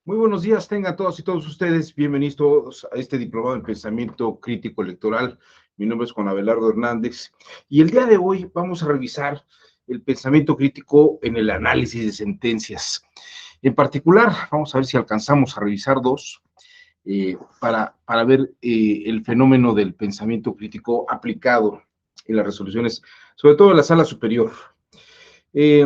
Muy buenos días, tengan todos y todos ustedes bienvenidos a este diplomado en pensamiento crítico electoral. Mi nombre es Juan Abelardo Hernández y el día de hoy vamos a revisar el pensamiento crítico en el análisis de sentencias. En particular, vamos a ver si alcanzamos a revisar dos para ver el fenómeno del pensamiento crítico aplicado en las resoluciones, sobre todo en la sala superior. Eh,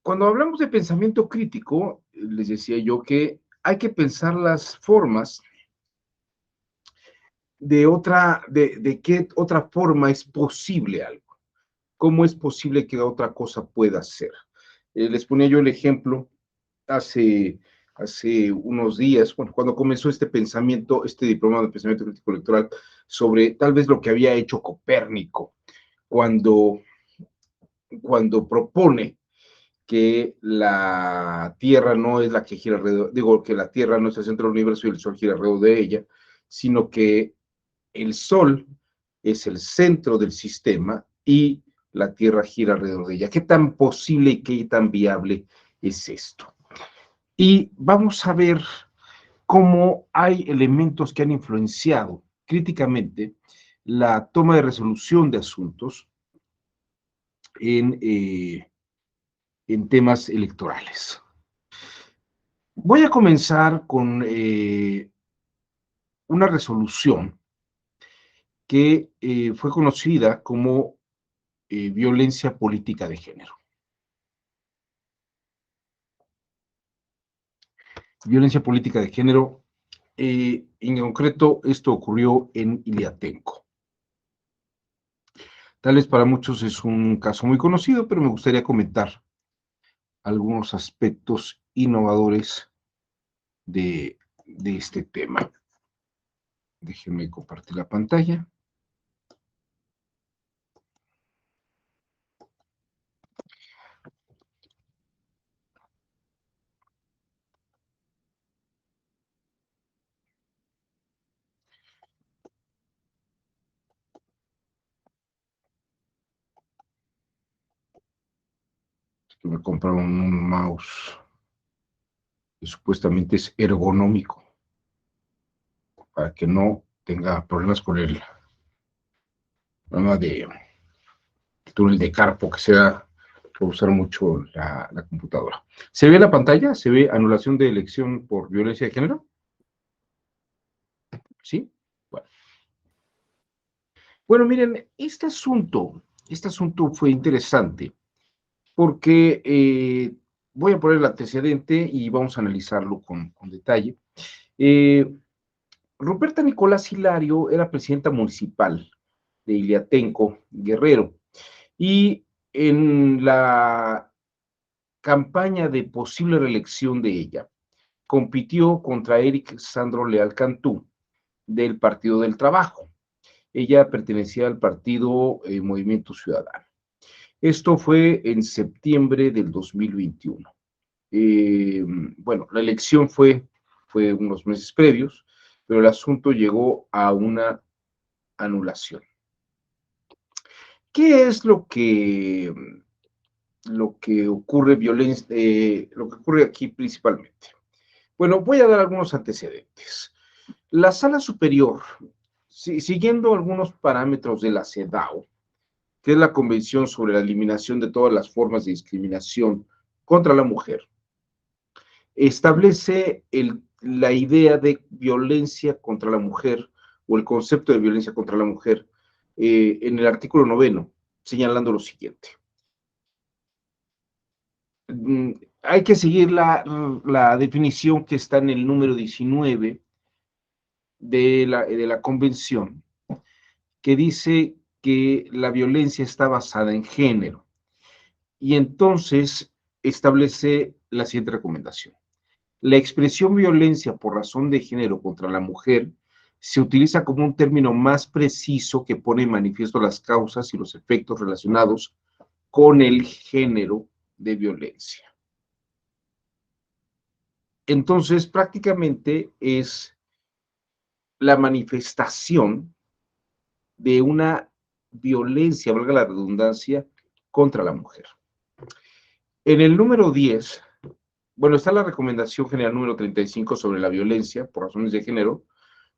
Cuando hablamos de pensamiento crítico, les decía yo que hay que pensar las formas de qué otra forma es posible algo. ¿Cómo es posible que otra cosa pueda ser? Les ponía yo el ejemplo hace, hace unos días, bueno, cuando comenzó este pensamiento, este diplomado de pensamiento crítico electoral, sobre tal vez lo que había hecho Copérnico cuando, cuando propone que la Tierra no es la que gira alrededor, digo que la Tierra no es el centro del universo y el Sol gira alrededor de ella, sino que el Sol es el centro del sistema y la Tierra gira alrededor de ella. ¿Qué tan posible y qué tan viable es esto? Y vamos a ver cómo hay elementos que han influenciado críticamente la toma de resolución de asuntos en, en temas electorales. Voy a comenzar con una resolución que fue conocida como violencia política de género. Violencia política de género, en concreto, esto ocurrió en Iliatenco. Tal vez para muchos es un caso muy conocido, pero me gustaría comentar algunos aspectos innovadores de este tema. Déjenme compartir la pantalla. Me compraron un mouse que supuestamente es ergonómico, para que no tenga problemas con el programa de túnel de carpo, que sea por usar mucho la computadora. ¿Se ve la pantalla? ¿Se ve anulación de elección por violencia de género? ¿Sí? Bueno, bueno miren, este asunto fue interesante porque voy a poner el antecedente y vamos a analizarlo con detalle. Eh, Ruperta Nicolás Hilario era presidenta municipal de Iliatenco, Guerrero, y en la campaña de posible reelección de ella, compitió contra Eric Sandro Leal Cantú, del Partido del Trabajo. Ella pertenecía al partido Movimiento Ciudadano. Esto fue en septiembre del 2021. Bueno, la elección fue unos meses previos, pero el asunto llegó a una anulación. ¿Qué es lo que ocurre lo que ocurre aquí principalmente? Bueno, voy a dar algunos antecedentes. La sala superior, siguiendo algunos parámetros de la CEDAW, que es la Convención sobre la Eliminación de todas las formas de discriminación contra la mujer, establece la idea de violencia contra la mujer o el concepto de violencia contra la mujer en el artículo 9, señalando lo siguiente. Hay que seguir la definición que está en el número 19 de la convención, que dice que la violencia está basada en género. Y entonces establece la siguiente recomendación. La expresión violencia por razón de género contra la mujer se utiliza como un término más preciso que pone en manifiesto las causas y los efectos relacionados con el género de violencia. Entonces, prácticamente es la manifestación de una violencia, valga la redundancia, contra la mujer. En el número 10 bueno, está la Recomendación General número 35 sobre la violencia por razones de género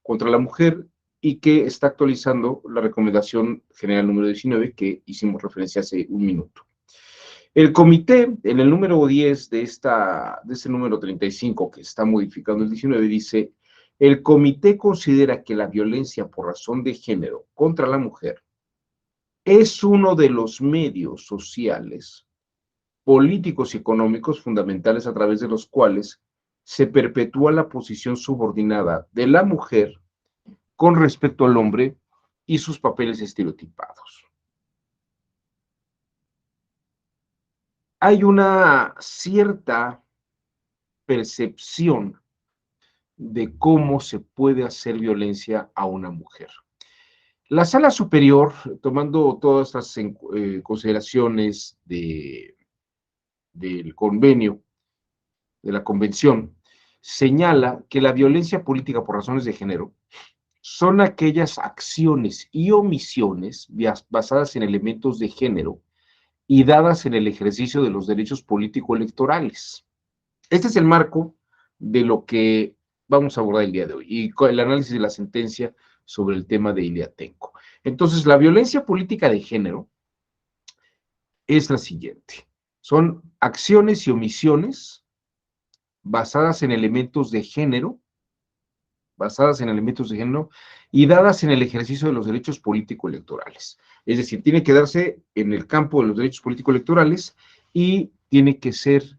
contra la mujer y que está actualizando la Recomendación General número 19 que hicimos referencia hace un minuto. El comité, en el número 10 de este número 35 que está modificando el 19, dice, el comité considera que la violencia por razón de género contra la mujer es uno de los medios sociales, políticos y económicos fundamentales a través de los cuales se perpetúa la posición subordinada de la mujer con respecto al hombre y sus papeles estereotipados. Hay una cierta percepción de cómo se puede hacer violencia a una mujer. La sala superior, tomando todas estas consideraciones del convenio, de la convención, señala que la violencia política por razones de género son aquellas acciones y omisiones basadas en elementos de género y dadas en el ejercicio de los derechos político-electorales. Este es el marco de lo que vamos a abordar el día de hoy y el análisis de la sentencia sobre el tema de Iliatenco. Entonces, la violencia política de género es la siguiente. Son acciones y omisiones basadas en elementos de género, y dadas en el ejercicio de los derechos político-electorales. Es decir, tiene que darse en el campo de los derechos político-electorales y tiene que ser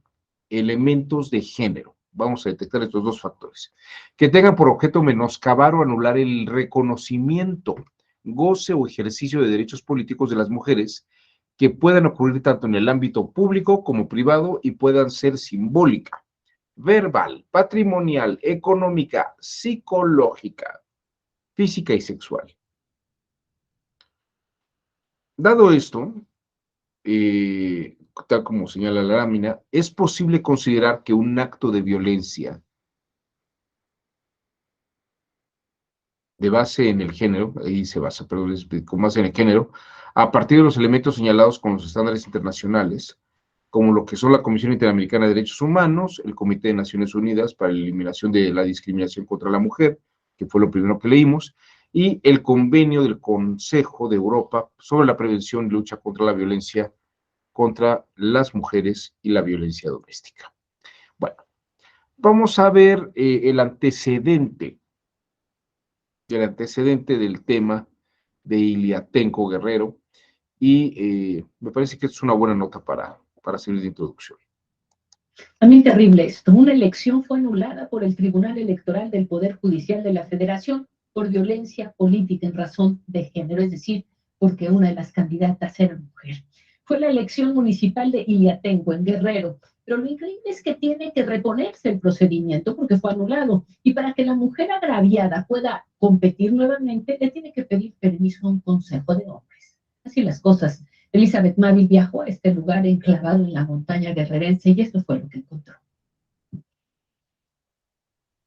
elementos de género. Vamos a detectar estos dos factores. Que tengan por objeto menoscabar o anular el reconocimiento, goce o ejercicio de derechos políticos de las mujeres que puedan ocurrir tanto en el ámbito público como privado y puedan ser simbólica, verbal, patrimonial, económica, psicológica, física y sexual. Dado esto, tal como señala la lámina, es posible considerar que un acto de violencia de base en el género, ahí se basa, pero con base en el género, a partir de los elementos señalados con los estándares internacionales, como lo que son la Comisión Interamericana de Derechos Humanos, el Comité de Naciones Unidas para la Eliminación de la Discriminación contra la Mujer, que fue lo primero que leímos, y el Convenio del Consejo de Europa sobre la prevención y lucha contra la violencia contra las mujeres y la violencia doméstica. Bueno, vamos a ver el antecedente del tema de Iliatenco Guerrero y me parece que es una buena nota para seguir de introducción. También terrible esto. Una elección fue anulada por el Tribunal Electoral del Poder Judicial de la Federación por violencia política en razón de género, es decir, porque una de las candidatas era mujer. Fue la elección municipal de Iliatenco, en Guerrero, pero lo increíble es que tiene que reponerse el procedimiento porque fue anulado. Y para que la mujer agraviada pueda competir nuevamente, le tiene que pedir permiso a un consejo de hombres. Así las cosas. Elizabeth Mávil viajó a este lugar enclavado en la montaña guerrerense y esto fue lo que encontró.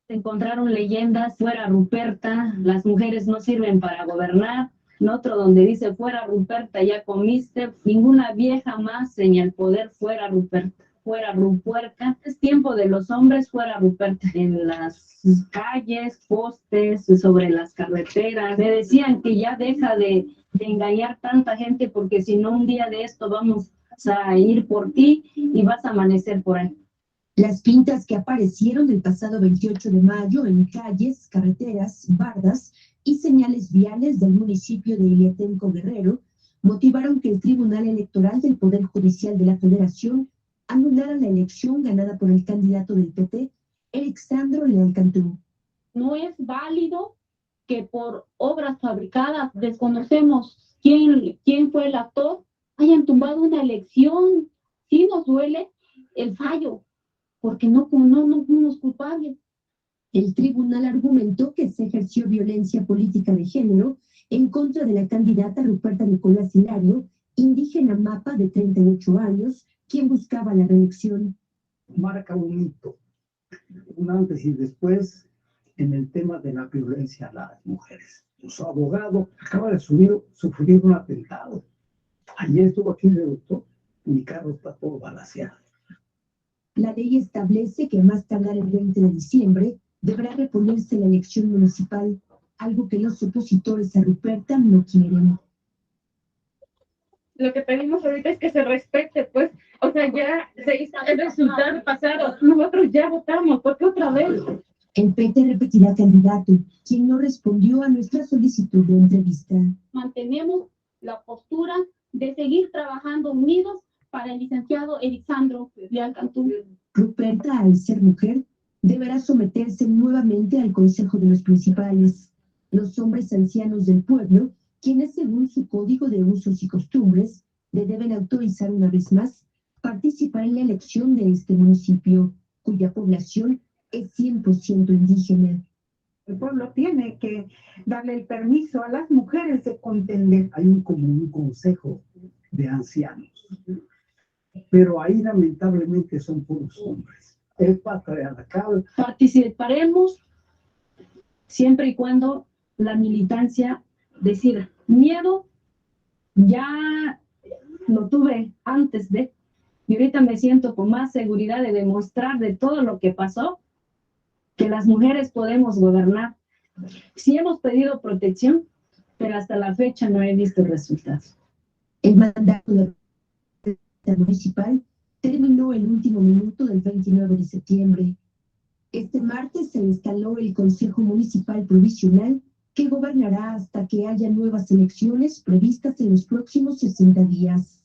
Se encontraron leyendas, fuera Ruperta, las mujeres no sirven para gobernar. En otro donde dice, fuera Ruperta, ya comiste. Ninguna vieja más en el poder, fuera Ruperta. Fuera Rupuerca, es tiempo de los hombres, fuera Ruperta. En las calles, postes, sobre las carreteras, me decían que ya deja de engañar tanta gente porque si no un día de esto vamos a ir por ti y vas a amanecer por ahí. Las pintas que aparecieron el pasado 28 de mayo en calles, carreteras, bardas y señales viales del municipio de Iliatenco Guerrero motivaron que el Tribunal Electoral del Poder Judicial de la Federación anulara la elección ganada por el candidato del PT, Alexandro Leal Cantú. No es válido que por obras fabricadas, desconocemos quién fue el actor, hayan tumbado una elección. Sí nos duele el fallo, porque no fuimos culpables. El tribunal argumentó que se ejerció violencia política de género en contra de la candidata Ruperta Nicolás Hilario, indígena mapa de 38 años, quien buscaba la reelección. Marca un hito, un antes y después en el tema de la violencia a las mujeres. Su abogado acaba de sufrir un atentado. Ayer estuvo aquí el doctor, mi carro está todo balaceado. La ley establece que a más tardar el 20 de diciembre deberá reponerse la elección municipal, algo que los opositores a Ruperta no quieren. Lo que pedimos ahorita es que se respete, pues, o sea, ya se hizo el resultado pasado, nosotros ya votamos, ¿por qué otra vez? El PT repetirá candidato, quien no respondió a nuestra solicitud de entrevista. Mantenemos la postura de seguir trabajando unidos para el licenciado Elisandro Leal Cantú. Ruperta, al ser mujer, deberá someterse nuevamente al Consejo de los Principales, los hombres ancianos del pueblo, quienes según su código de usos y costumbres le deben autorizar una vez más participar en la elección de este municipio, cuya población es 100% indígena. El pueblo tiene que darle el permiso a las mujeres de contender. Hay un consejo de ancianos, pero ahí lamentablemente son puros hombres. Es patriarcal. Participaremos siempre y cuando la militancia decida. Miedo ya lo tuve antes de, y ahorita me siento con más seguridad de demostrar de todo lo que pasó, que las mujeres podemos gobernar. Sí hemos pedido protección, pero hasta la fecha no he visto resultados. El mandato de la municipal terminó el último minuto del 29 de septiembre. Este martes se instaló el Consejo Municipal Provisional, que gobernará hasta que haya nuevas elecciones previstas en los próximos 60 días.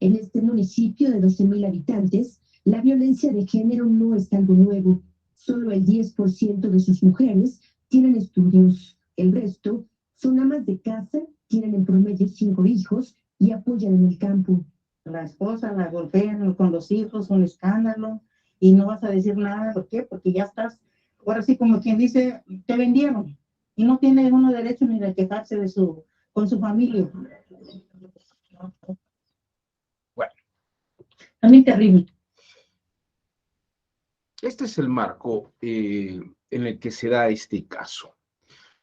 En este municipio de 12,000 habitantes, la violencia de género no es algo nuevo. Solo el 10% de sus mujeres tienen estudios. El resto son amas de casa, tienen en promedio 5 hijos y apoyan en el campo. La esposa la golpean con los hijos, un escándalo, y no vas a decir nada. ¿Por qué? Porque ya estás, ahora sí, como quien dice, te vendieron. Y no tiene uno derecho ni de quejarse con su familia. Bueno. También terrible. Este es el marco en el que se da este caso.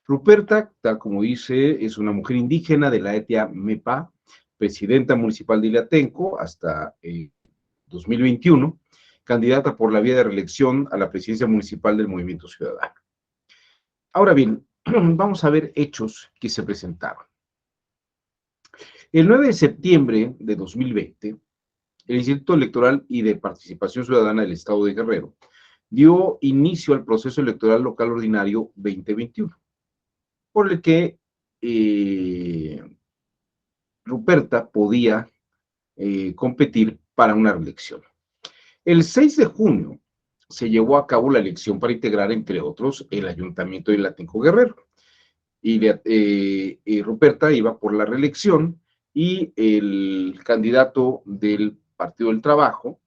Ruperta, tal como dice, es una mujer indígena de la etnia Mepa, presidenta municipal de Iliatenco hasta 2021, candidata por la vía de reelección a la presidencia municipal del Movimiento Ciudadano. Ahora bien, vamos a ver hechos que se presentaron. El 9 de septiembre de 2020, el Instituto Electoral y de Participación Ciudadana del Estado de Guerrero dio inicio al proceso electoral local ordinario 2021, por el que Ruperta podía competir para una reelección. El 6 de junio se llevó a cabo la elección para integrar, entre otros, el Ayuntamiento de Iliatenco Guerrero. Y Ruperta iba por la reelección y el candidato del Partido del Trabajo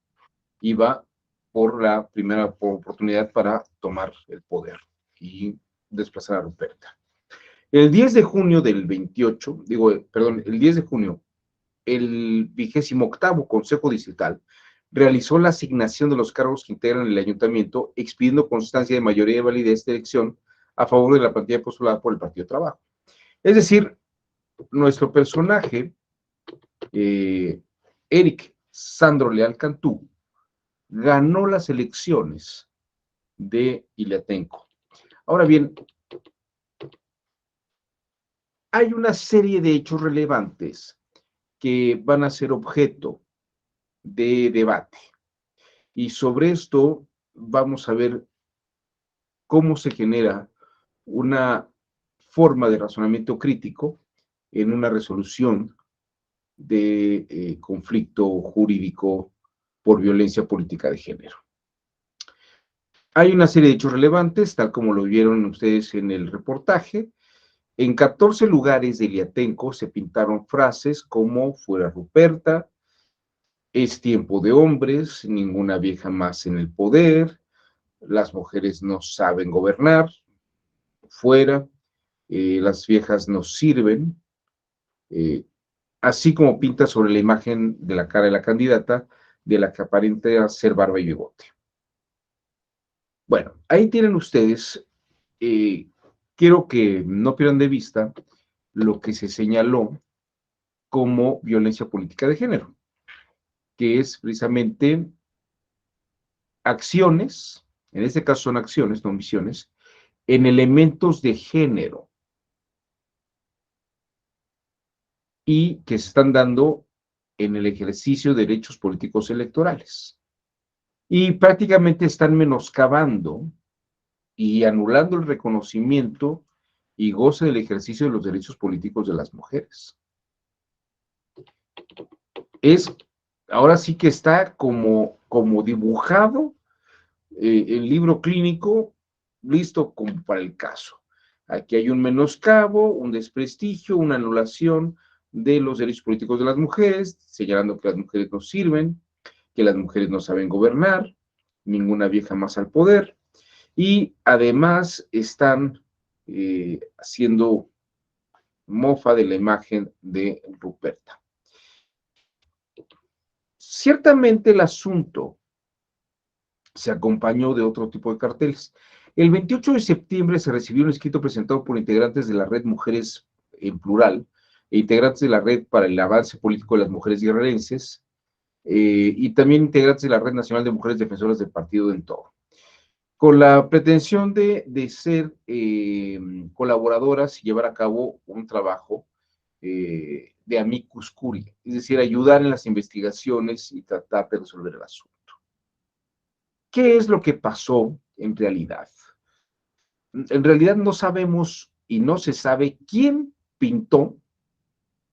iba por la primera oportunidad para tomar el poder y desplazar a Ruperta. El 10 de junio del 28, el 10 de junio, el 28º Consejo Distrital realizó la asignación de los cargos que integran el ayuntamiento, expidiendo constancia de mayoría de validez de elección a favor de la plantilla postulada por el Partido de Trabajo. Es decir, nuestro personaje, Eric Sandro Leal Cantú, ganó las elecciones de Iliatenco. Ahora bien, hay una serie de hechos relevantes que van a ser objeto de debate. Y sobre esto vamos a ver cómo se genera una forma de razonamiento crítico en una resolución de conflicto jurídico por violencia política de género. Hay una serie de hechos relevantes, tal como lo vieron ustedes en el reportaje. En 14 lugares de Iliatenco se pintaron frases como "fuera Ruperta", "es tiempo de hombres", "ninguna vieja más en el poder", "las mujeres no saben gobernar", "fuera", "las viejas no sirven", así como pinta sobre la imagen de la cara de la candidata, de la que aparenta ser barba y bigote. Bueno, ahí tienen ustedes, quiero que no pierdan de vista lo que se señaló como violencia política de género, que es precisamente acciones, en este caso son acciones, no omisiones, en elementos de género y que se están dando en el ejercicio de derechos políticos electorales. Y prácticamente están menoscabando y anulando el reconocimiento y goce del ejercicio de los derechos políticos de las mujeres. Ahora sí que está como dibujado el libro clínico, listo como para el caso. Aquí hay un menoscabo, un desprestigio, una anulación de los derechos políticos de las mujeres, señalando que las mujeres no sirven, que las mujeres no saben gobernar, ninguna vieja más al poder, y además están haciendo mofa de la imagen de Ruperta. Ciertamente el asunto se acompañó de otro tipo de carteles. El 28 de septiembre se recibió un escrito presentado por integrantes de la Red Mujeres en Plural e integrantes de la Red para el Avance Político de las Mujeres Guerrerenses y también integrantes de la Red Nacional de Mujeres Defensoras del Partido en Toro, con la pretensión de ser colaboradoras y llevar a cabo un trabajo de amicus curiae, es decir, ayudar en las investigaciones y tratar de resolver el asunto. ¿Qué es lo que pasó en realidad? En realidad no sabemos y no se sabe quién pintó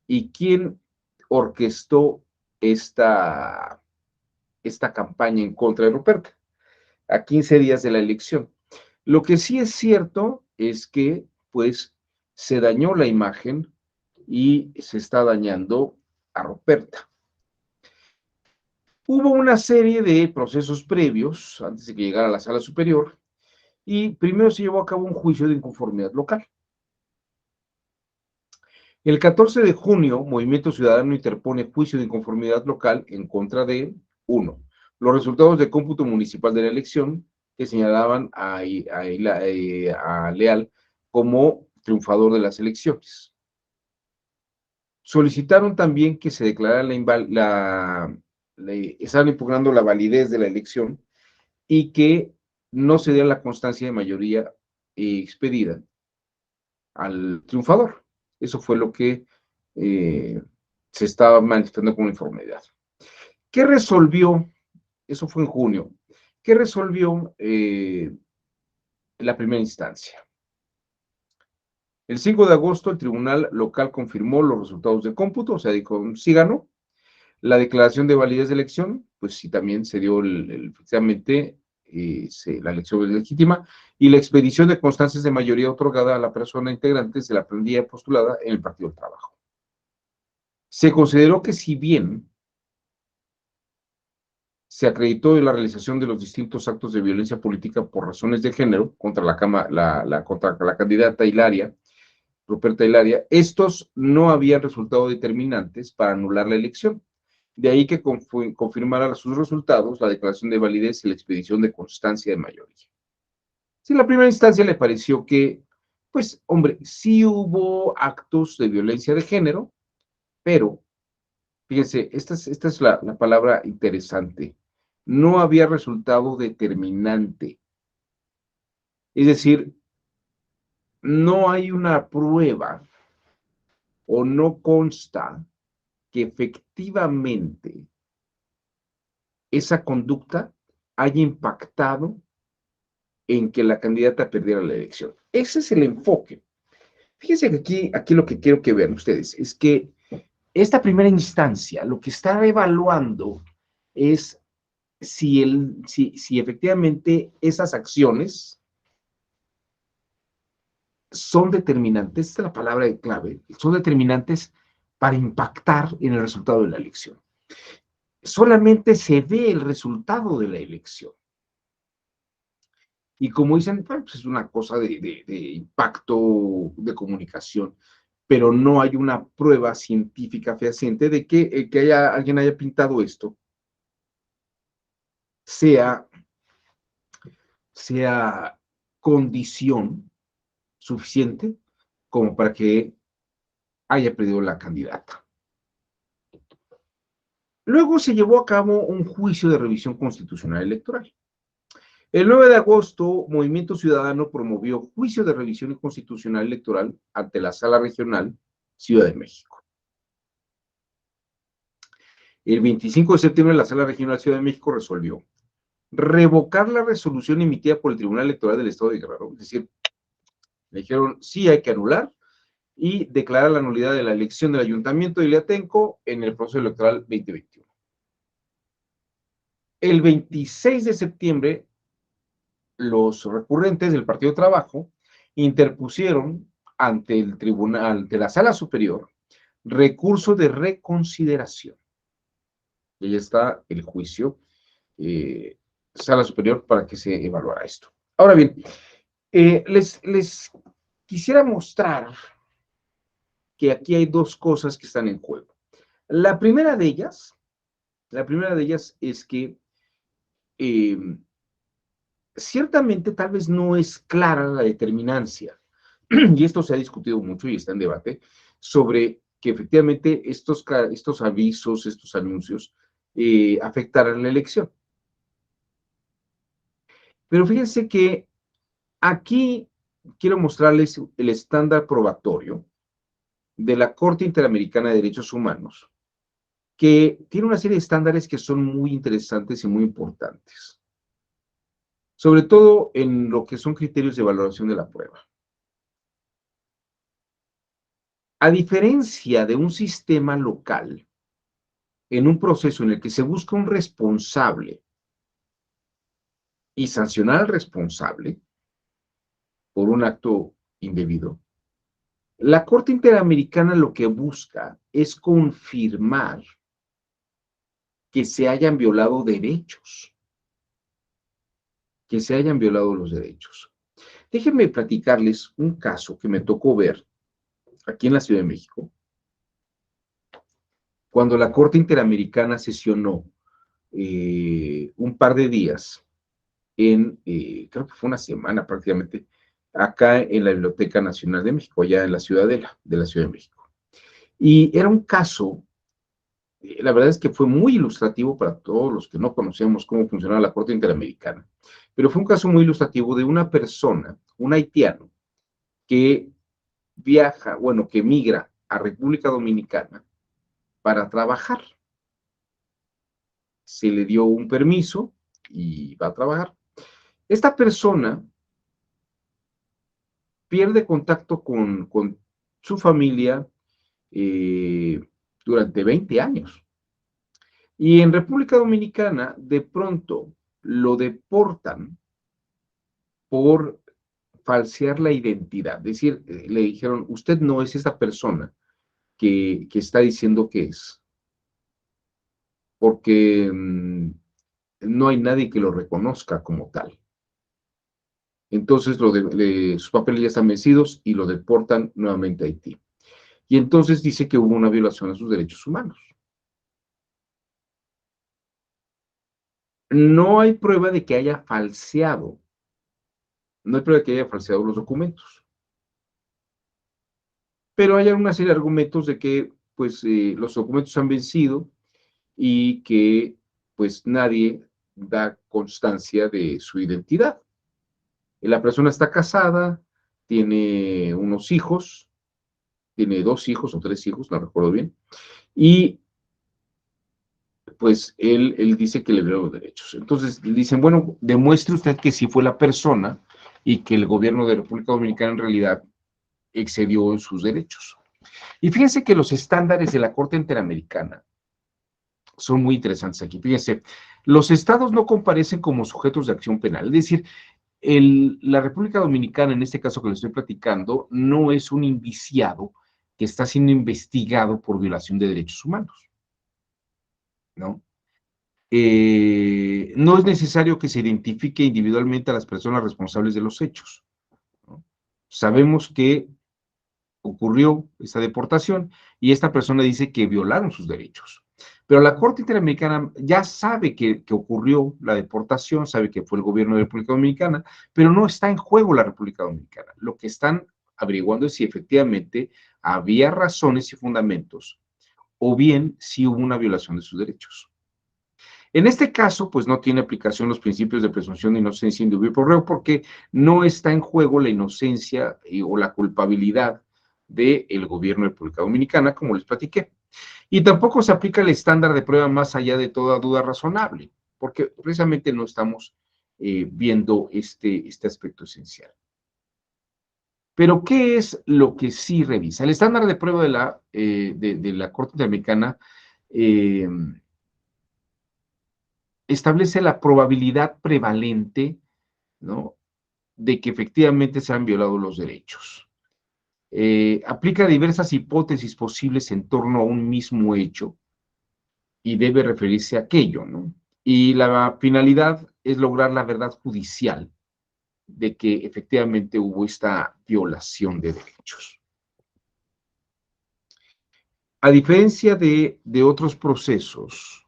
y quién orquestó esta campaña en contra de Ruperta, a 15 días de la elección. Lo que sí es cierto es que, pues, se dañó la imagen y se está dañando a Ruperta. Hubo una serie de procesos previos, antes de que llegara a la sala superior, y primero se llevó a cabo un juicio de inconformidad local. El 14 de junio, Movimiento Ciudadano interpone juicio de inconformidad local en contra de, 1, los resultados de cómputo municipal de la elección que señalaban a Leal como triunfador de las elecciones. Solicitaron también que se declarara estaban impugnando la validez de la elección y que no se diera la constancia de mayoría expedida al triunfador. Eso fue lo que se estaba manifestando como inconformidad. ¿Qué resolvió? Eso fue en junio. ¿Qué resolvió la primera instancia? El 5 de agosto el tribunal local confirmó los resultados de cómputo, o sea, dijo, sí ganó. La declaración de validez de elección, pues sí también se dio efectivamente la elección es legítima, y la expedición de constancias de mayoría otorgada a la persona integrante de la planilla postulada en el Partido del Trabajo. Se consideró que si bien se acreditó la realización de los distintos actos de violencia política por razones de género contra contra la candidata Hilaria, Ruperta Hilaria, estos no habían resultado determinantes para anular la elección. De ahí que confirmara sus resultados la declaración de validez y la expedición de constancia de mayoría. Sí, en la primera instancia le pareció que, pues, hombre, sí hubo actos de violencia de género, pero, fíjense, esta es la palabra interesante, no había resultado determinante. Es decir, no hay una prueba o no consta que efectivamente esa conducta haya impactado en que la candidata perdiera la elección. Ese es el enfoque. Fíjense que aquí lo que quiero que vean ustedes es que esta primera instancia lo que está evaluando es si efectivamente esas acciones son determinantes, esta es la palabra de clave, son determinantes para impactar en el resultado de la elección. Solamente se ve el resultado de la elección. Y como dicen, bueno, pues es una cosa de impacto de comunicación, pero no hay una prueba científica fehaciente de que alguien haya pintado esto sea condición suficiente como para que haya perdido la candidata. Luego se llevó a cabo un juicio de revisión constitucional electoral. El 9 de agosto, Movimiento Ciudadano promovió juicio de revisión constitucional electoral ante la Sala Regional Ciudad de México. El 25 de septiembre, la Sala Regional Ciudad de México resolvió revocar la resolución emitida por el Tribunal Electoral del Estado de Guerrero. Es decir, le dijeron sí hay que anular y declarar la nulidad de la elección del Ayuntamiento de Iliatenco en el proceso electoral 2021. El 26 de septiembre, los recurrentes del Partido Trabajo interpusieron ante el tribunal, ante la Sala Superior, recurso de reconsideración. Y ahí está el juicio, Sala Superior, para que se evaluara esto. Ahora bien, les quisiera mostrar que aquí hay dos cosas que están en juego. La primera de ellas es que ciertamente tal vez no es clara la determinancia, y esto se ha discutido mucho y está en debate, sobre que efectivamente estos avisos, estos anuncios, afectarán la elección. Pero fíjense que aquí quiero mostrarles el estándar probatorio de la Corte Interamericana de Derechos Humanos, que tiene una serie de estándares que son muy interesantes y muy importantes, sobre todo en lo que son criterios de valoración de la prueba. A diferencia de un sistema local, en un proceso en el que se busca un responsable y sancionar al responsable por un acto indebido, la Corte Interamericana lo que busca es confirmar que se hayan violado derechos, que se hayan violado los derechos. Déjenme platicarles un caso que me tocó ver aquí en la Ciudad de México, cuando la Corte Interamericana sesionó un par de días, creo que fue una semana prácticamente, acá en la Biblioteca Nacional de México, allá en la Ciudadela de la Ciudad de México. Y era un caso, la verdad es que fue muy ilustrativo para todos los que no conocemos cómo funcionaba la Corte Interamericana, pero fue un caso muy ilustrativo de una persona, un haitiano, que viaja, bueno, que migra a República Dominicana para trabajar. Se le dio un permiso y va a trabajar. Esta persona pierde contacto con su familia durante 20 años. Y en República Dominicana, de pronto, lo deportan por falsear la identidad. Es decir, le dijeron, usted no es esta persona que está diciendo que es, porque no hay nadie que lo reconozca como tal. Entonces, sus papeles ya están vencidos y lo deportan nuevamente a Haití. Y entonces dice que hubo una violación a sus derechos humanos. No hay prueba de que haya falseado, no hay prueba de que haya falseado los documentos. Pero hay una serie de argumentos de que, pues, los documentos han vencido y que, pues, nadie da constancia de su identidad. La persona está casada, tiene unos hijos, tiene 2 hijos o 3 hijos, no recuerdo bien, y pues él dice que le violó los derechos. Entonces dicen, bueno, demuestre usted que sí fue la persona y que el gobierno de República Dominicana en realidad excedió en sus derechos. Y fíjense que los estándares de la Corte Interamericana son muy interesantes aquí. Fíjense, los estados no comparecen como sujetos de acción penal, es decir, la República Dominicana, en este caso que le estoy platicando, no es un indiciado que está siendo investigado por violación de derechos humanos, ¿no? No es necesario que se identifique individualmente a las personas responsables de los hechos, ¿no? Sabemos que ocurrió esta deportación y esta persona dice que violaron sus derechos. Pero la Corte Interamericana ya sabe que ocurrió la deportación, sabe que fue el gobierno de la República Dominicana, pero no está en juego la República Dominicana. Lo que están averiguando es si efectivamente había razones y fundamentos, o bien si hubo una violación de sus derechos. En este caso, pues no tiene aplicación los principios de presunción de inocencia indubio pro reo porque no está en juego la inocencia o la culpabilidad del gobierno de República Dominicana, como les platiqué. Y tampoco se aplica el estándar de prueba más allá de toda duda razonable, porque precisamente no estamos viendo este aspecto esencial. Pero, ¿qué es lo que sí revisa? El estándar de prueba de la Corte Interamericana establece la probabilidad prevalente, ¿no?, de que efectivamente se han violado los derechos. Aplica diversas hipótesis posibles en torno a un mismo hecho y debe referirse a aquello, ¿no? Y la finalidad es lograr la verdad judicial de que efectivamente hubo esta violación de derechos. A diferencia de otros procesos,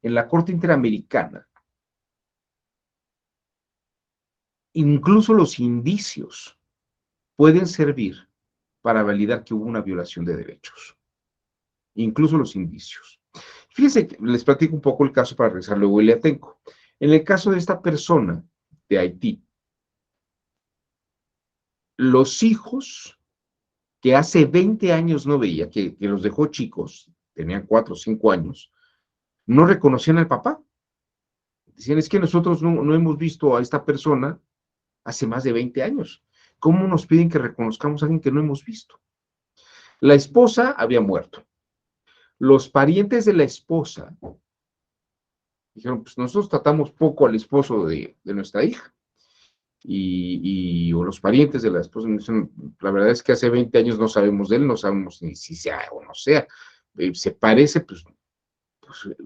en la Corte Interamericana, incluso los indicios pueden servir para validar que hubo una violación de derechos. Incluso los indicios. Fíjense, les platico un poco el caso para regresar luego a Iliatenco. En el caso de esta persona de Haití, los hijos que hace 20 años no veía, que los dejó chicos, tenían 4 o 5 años, no reconocían al papá. Decían, es que nosotros no hemos visto a esta persona hace más de 20 años. ¿Cómo nos piden que reconozcamos a alguien que no hemos visto? La esposa había muerto. Los parientes de la esposa dijeron, pues nosotros tratamos poco al esposo de nuestra hija. O los parientes de la esposa me dicen, la verdad es que hace 20 años no sabemos de él, no sabemos ni si sea o no sea. Se parece, pues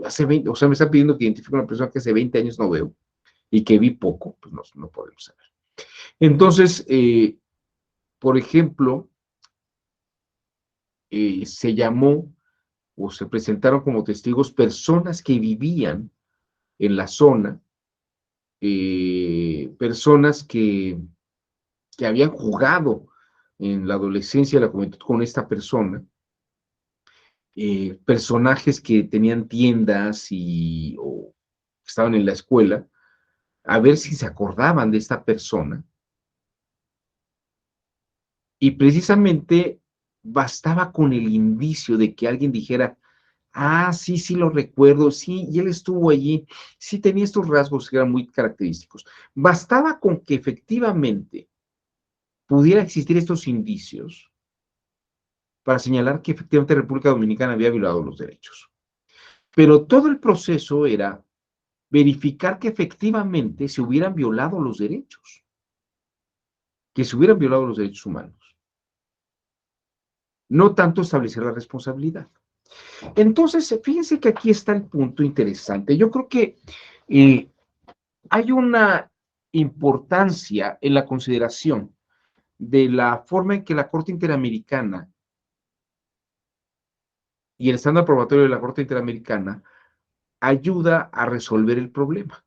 hace 20, o sea, me está pidiendo que identifique a una persona que hace 20 años no veo y que vi poco, pues no podemos saber. Entonces, por ejemplo, se llamó o se presentaron como testigos personas que vivían en la zona, personas que habían jugado en la adolescencia y la juventud con esta persona, personajes que tenían tiendas o estaban en la escuela, a ver si se acordaban de esta persona. Y precisamente bastaba con el indicio de que alguien dijera, ah, sí lo recuerdo, sí, y él estuvo allí, sí tenía estos rasgos que eran muy característicos. Bastaba con que efectivamente pudiera existir estos indicios para señalar que efectivamente la República Dominicana había violado los derechos. Pero todo el proceso era verificar que efectivamente se hubieran violado los derechos, que se hubieran violado los derechos humanos. No tanto establecer la responsabilidad. Entonces, fíjense que aquí está el punto interesante. Yo creo que hay una importancia en la consideración de la forma en que la Corte Interamericana y el estándar probatorio de la Corte Interamericana ayuda a resolver el problema.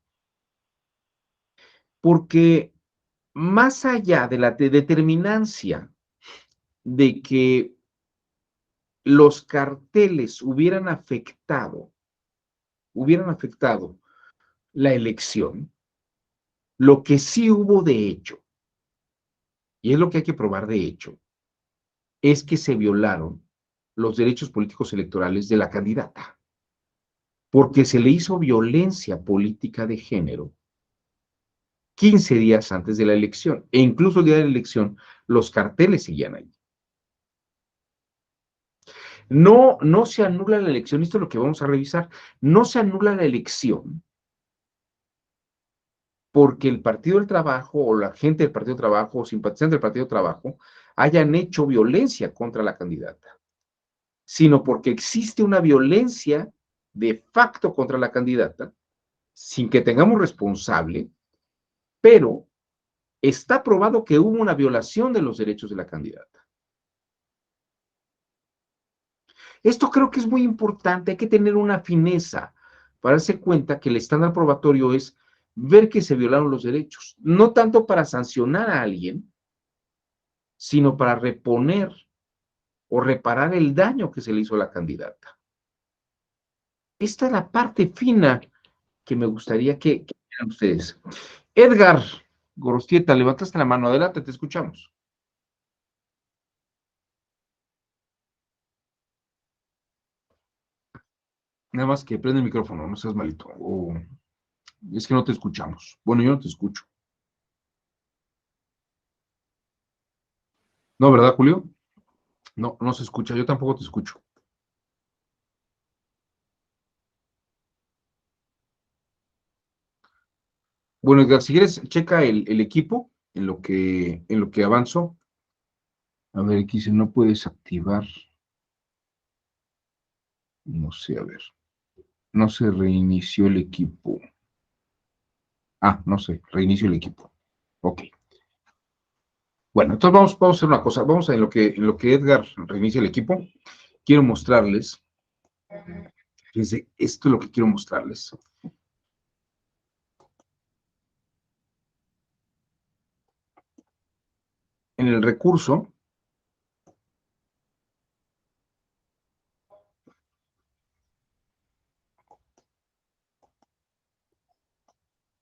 Porque más allá de la determinancia de que los carteles hubieran afectado la elección, lo que sí hubo de hecho, y es lo que hay que probar de hecho, es que se violaron los derechos políticos electorales de la candidata, porque se le hizo violencia política de género 15 días antes de la elección, e incluso el día de la elección, los carteles seguían ahí. No se anula la elección, esto es lo que vamos a revisar, no se anula la elección porque el Partido del Trabajo o la gente del Partido del Trabajo o simpatizantes del Partido del Trabajo hayan hecho violencia contra la candidata, sino porque existe una violencia de facto contra la candidata, sin que tengamos responsable, pero está probado que hubo una violación de los derechos de la candidata. Esto creo que es muy importante, hay que tener una fineza para darse cuenta que el estándar probatorio es ver que se violaron los derechos, no tanto para sancionar a alguien, sino para reponer o reparar el daño que se le hizo a la candidata. Esta es la parte fina que me gustaría que vieran ustedes. Edgar Gorostieta, levantaste la mano, adelante, te escuchamos. Nada más que prende el micrófono, no seas malito. Es que no te escuchamos. Bueno, yo no te escucho. No, ¿verdad, Julio? No, no se escucha, yo tampoco te escucho. Bueno, Edgar, si quieres, checa el equipo en lo que avanzo. A ver, aquí dice, no puedes activar. No sé, a ver. No se reinició el equipo. Ah, no sé, reinicio el equipo. Ok. Bueno, entonces vamos a hacer una cosa. Vamos a, en lo que Edgar reinicia el equipo, quiero mostrarles. Fíjense, esto es lo que quiero mostrarles. En el recurso,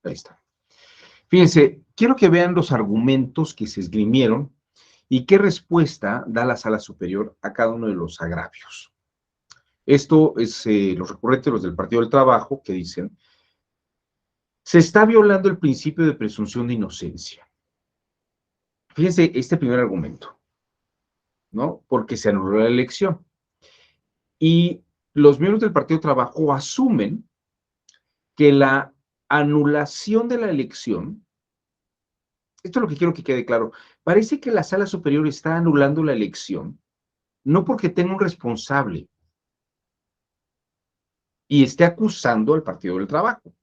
ahí está. Fíjense, quiero que vean los argumentos que se esgrimieron y qué respuesta da la Sala Superior a cada uno de los agravios. Esto es los recurrentes, los del Partido del Trabajo, que dicen, se está violando el principio de presunción de inocencia. Fíjense este primer argumento, ¿no? Porque se anuló la elección. Y los miembros del Partido del Trabajo asumen que la anulación de la elección, esto es lo que quiero que quede claro, parece que la Sala Superior está anulando la elección, no porque tenga un responsable y esté acusando al Partido del Trabajo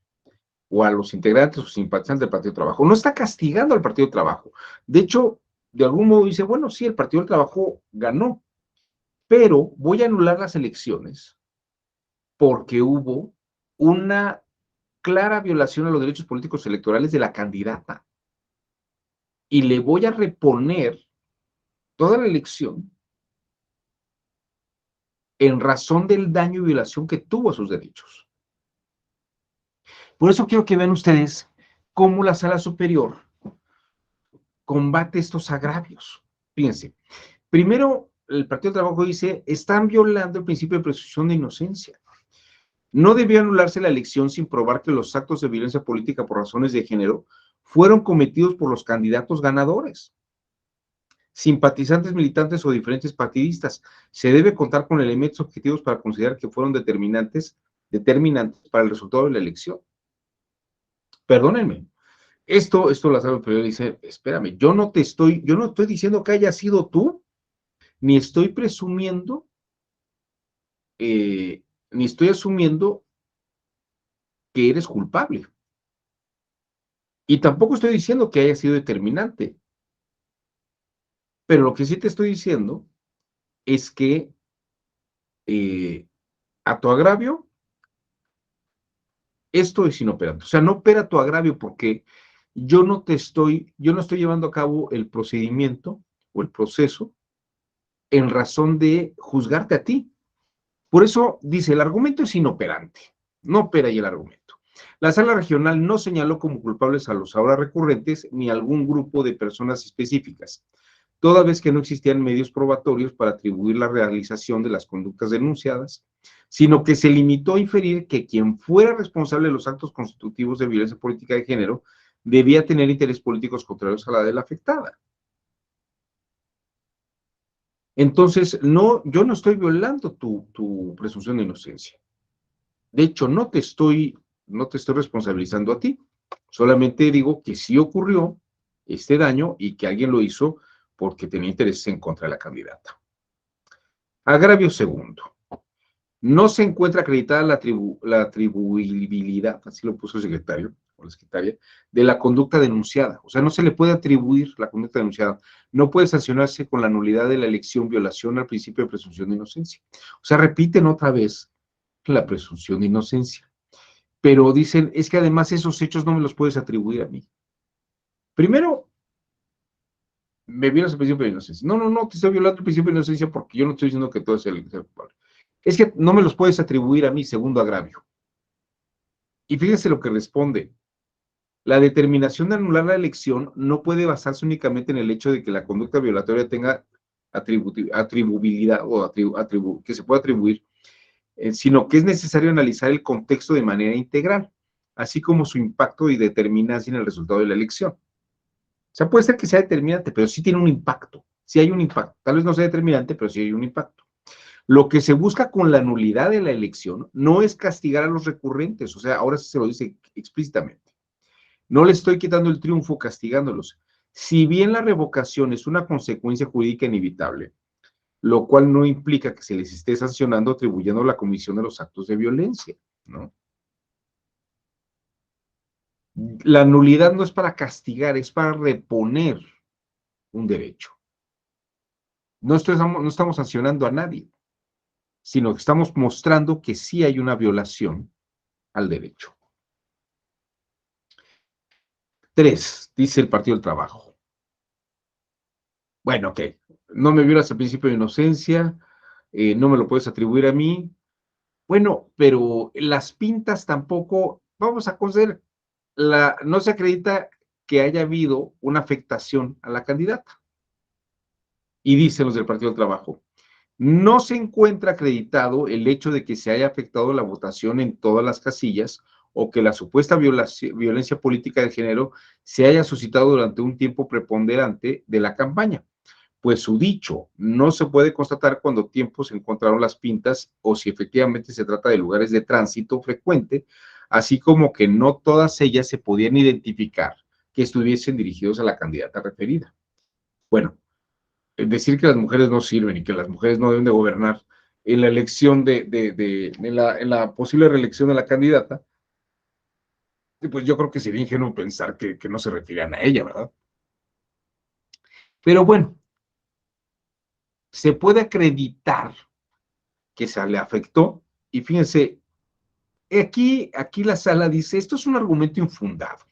o a los integrantes o simpatizantes del Partido del Trabajo. No está castigando al Partido del Trabajo. De hecho, de algún modo dice, bueno, sí, el Partido del Trabajo ganó, pero voy a anular las elecciones porque hubo una clara violación a los derechos políticos electorales de la candidata. Y le voy a reponer toda la elección en razón del daño y violación que tuvo a sus derechos. Por eso quiero que vean ustedes cómo la Sala Superior combate estos agravios. Fíjense, primero el Partido del Trabajo dice, están violando el principio de presunción de inocencia. No debió anularse la elección sin probar que los actos de violencia política por razones de género fueron cometidos por los candidatos ganadores, simpatizantes, militantes o diferentes partidistas. Se debe contar con elementos objetivos para considerar que fueron determinantes para el resultado de la elección. Perdónenme, esto la Sala Superior dice, espérame, yo no estoy diciendo que haya sido tú, ni estoy presumiendo, ni estoy asumiendo que eres culpable. Y tampoco estoy diciendo que haya sido determinante. Pero lo que sí te estoy diciendo es que a tu agravio, esto es inoperante. O sea, no opera tu agravio porque yo no estoy llevando a cabo el procedimiento o el proceso en razón de juzgarte a ti. Por eso dice, el argumento es inoperante. No opera ahí el argumento. La Sala Regional no señaló como culpables a los ahora recurrentes ni a algún grupo de personas específicas, toda vez que no existían medios probatorios para atribuir la realización de las conductas denunciadas, sino que se limitó a inferir que quien fuera responsable de los actos constitutivos de violencia política de género debía tener intereses políticos contrarios a la de la afectada. Entonces, yo no estoy violando tu presunción de inocencia. De hecho, no te estoy responsabilizando a ti. Solamente digo que sí ocurrió este daño y que alguien lo hizo porque tenía intereses en contra de la candidata. Agravio segundo. No se encuentra acreditada la atribuibilidad, así lo puso el secretario o la secretaria, de la conducta denunciada. O sea, no se le puede atribuir la conducta denunciada. No puede sancionarse con la nulidad de la elección, violación al principio de presunción de inocencia. O sea, repiten otra vez la presunción de inocencia. Pero dicen, es que además esos hechos no me los puedes atribuir a mí. Primero, me violas el principio de inocencia. No, te estoy violando el principio de inocencia porque yo no estoy diciendo que todo es el culpable. Es que no me los puedes atribuir a mí, segundo agravio. Y fíjense lo que responde. La determinación de anular la elección no puede basarse únicamente en el hecho de que la conducta violatoria tenga atribuibilidad o que se pueda atribuir, sino que es necesario analizar el contexto de manera integral, así como su impacto y determinancia en el resultado de la elección. O sea, puede ser que sea determinante, pero sí tiene un impacto. Sí hay un impacto. Tal vez no sea determinante, pero sí hay un impacto. Lo que se busca con la nulidad de la elección no es castigar a los recurrentes, o sea, ahora sí se lo dice explícitamente. No le estoy quitando el triunfo castigándolos. Si bien la revocación es una consecuencia jurídica inevitable, lo cual no implica que se les esté sancionando atribuyendo la comisión de los actos de violencia, ¿no? La nulidad no es para castigar, es para reponer un derecho. No estamos sancionando a nadie, sino que estamos mostrando que sí hay una violación al derecho. 3, dice el Partido del Trabajo. Bueno, ok, no me violas el principio de inocencia, no me lo puedes atribuir a mí. Bueno, pero las pintas tampoco, vamos a considerar, no se acredita que haya habido una afectación a la candidata. Y dicen los del Partido del Trabajo, no se encuentra acreditado el hecho de que se haya afectado la votación en todas las casillas o que la supuesta violencia política de género se haya suscitado durante un tiempo preponderante de la campaña. Pues su dicho no se puede constatar cuando tiempo se encontraron las pintas o si efectivamente se trata de lugares de tránsito frecuente, así como que no todas ellas se podían identificar que estuviesen dirigidos a la candidata referida. Bueno, decir que las mujeres no sirven y que las mujeres no deben de gobernar en la elección en la posible reelección de la candidata, pues yo creo que sería ingenuo pensar que no se refieren a ella, ¿verdad? Pero bueno, se puede acreditar que se le afectó, y fíjense, aquí la sala dice, esto es un argumento infundado.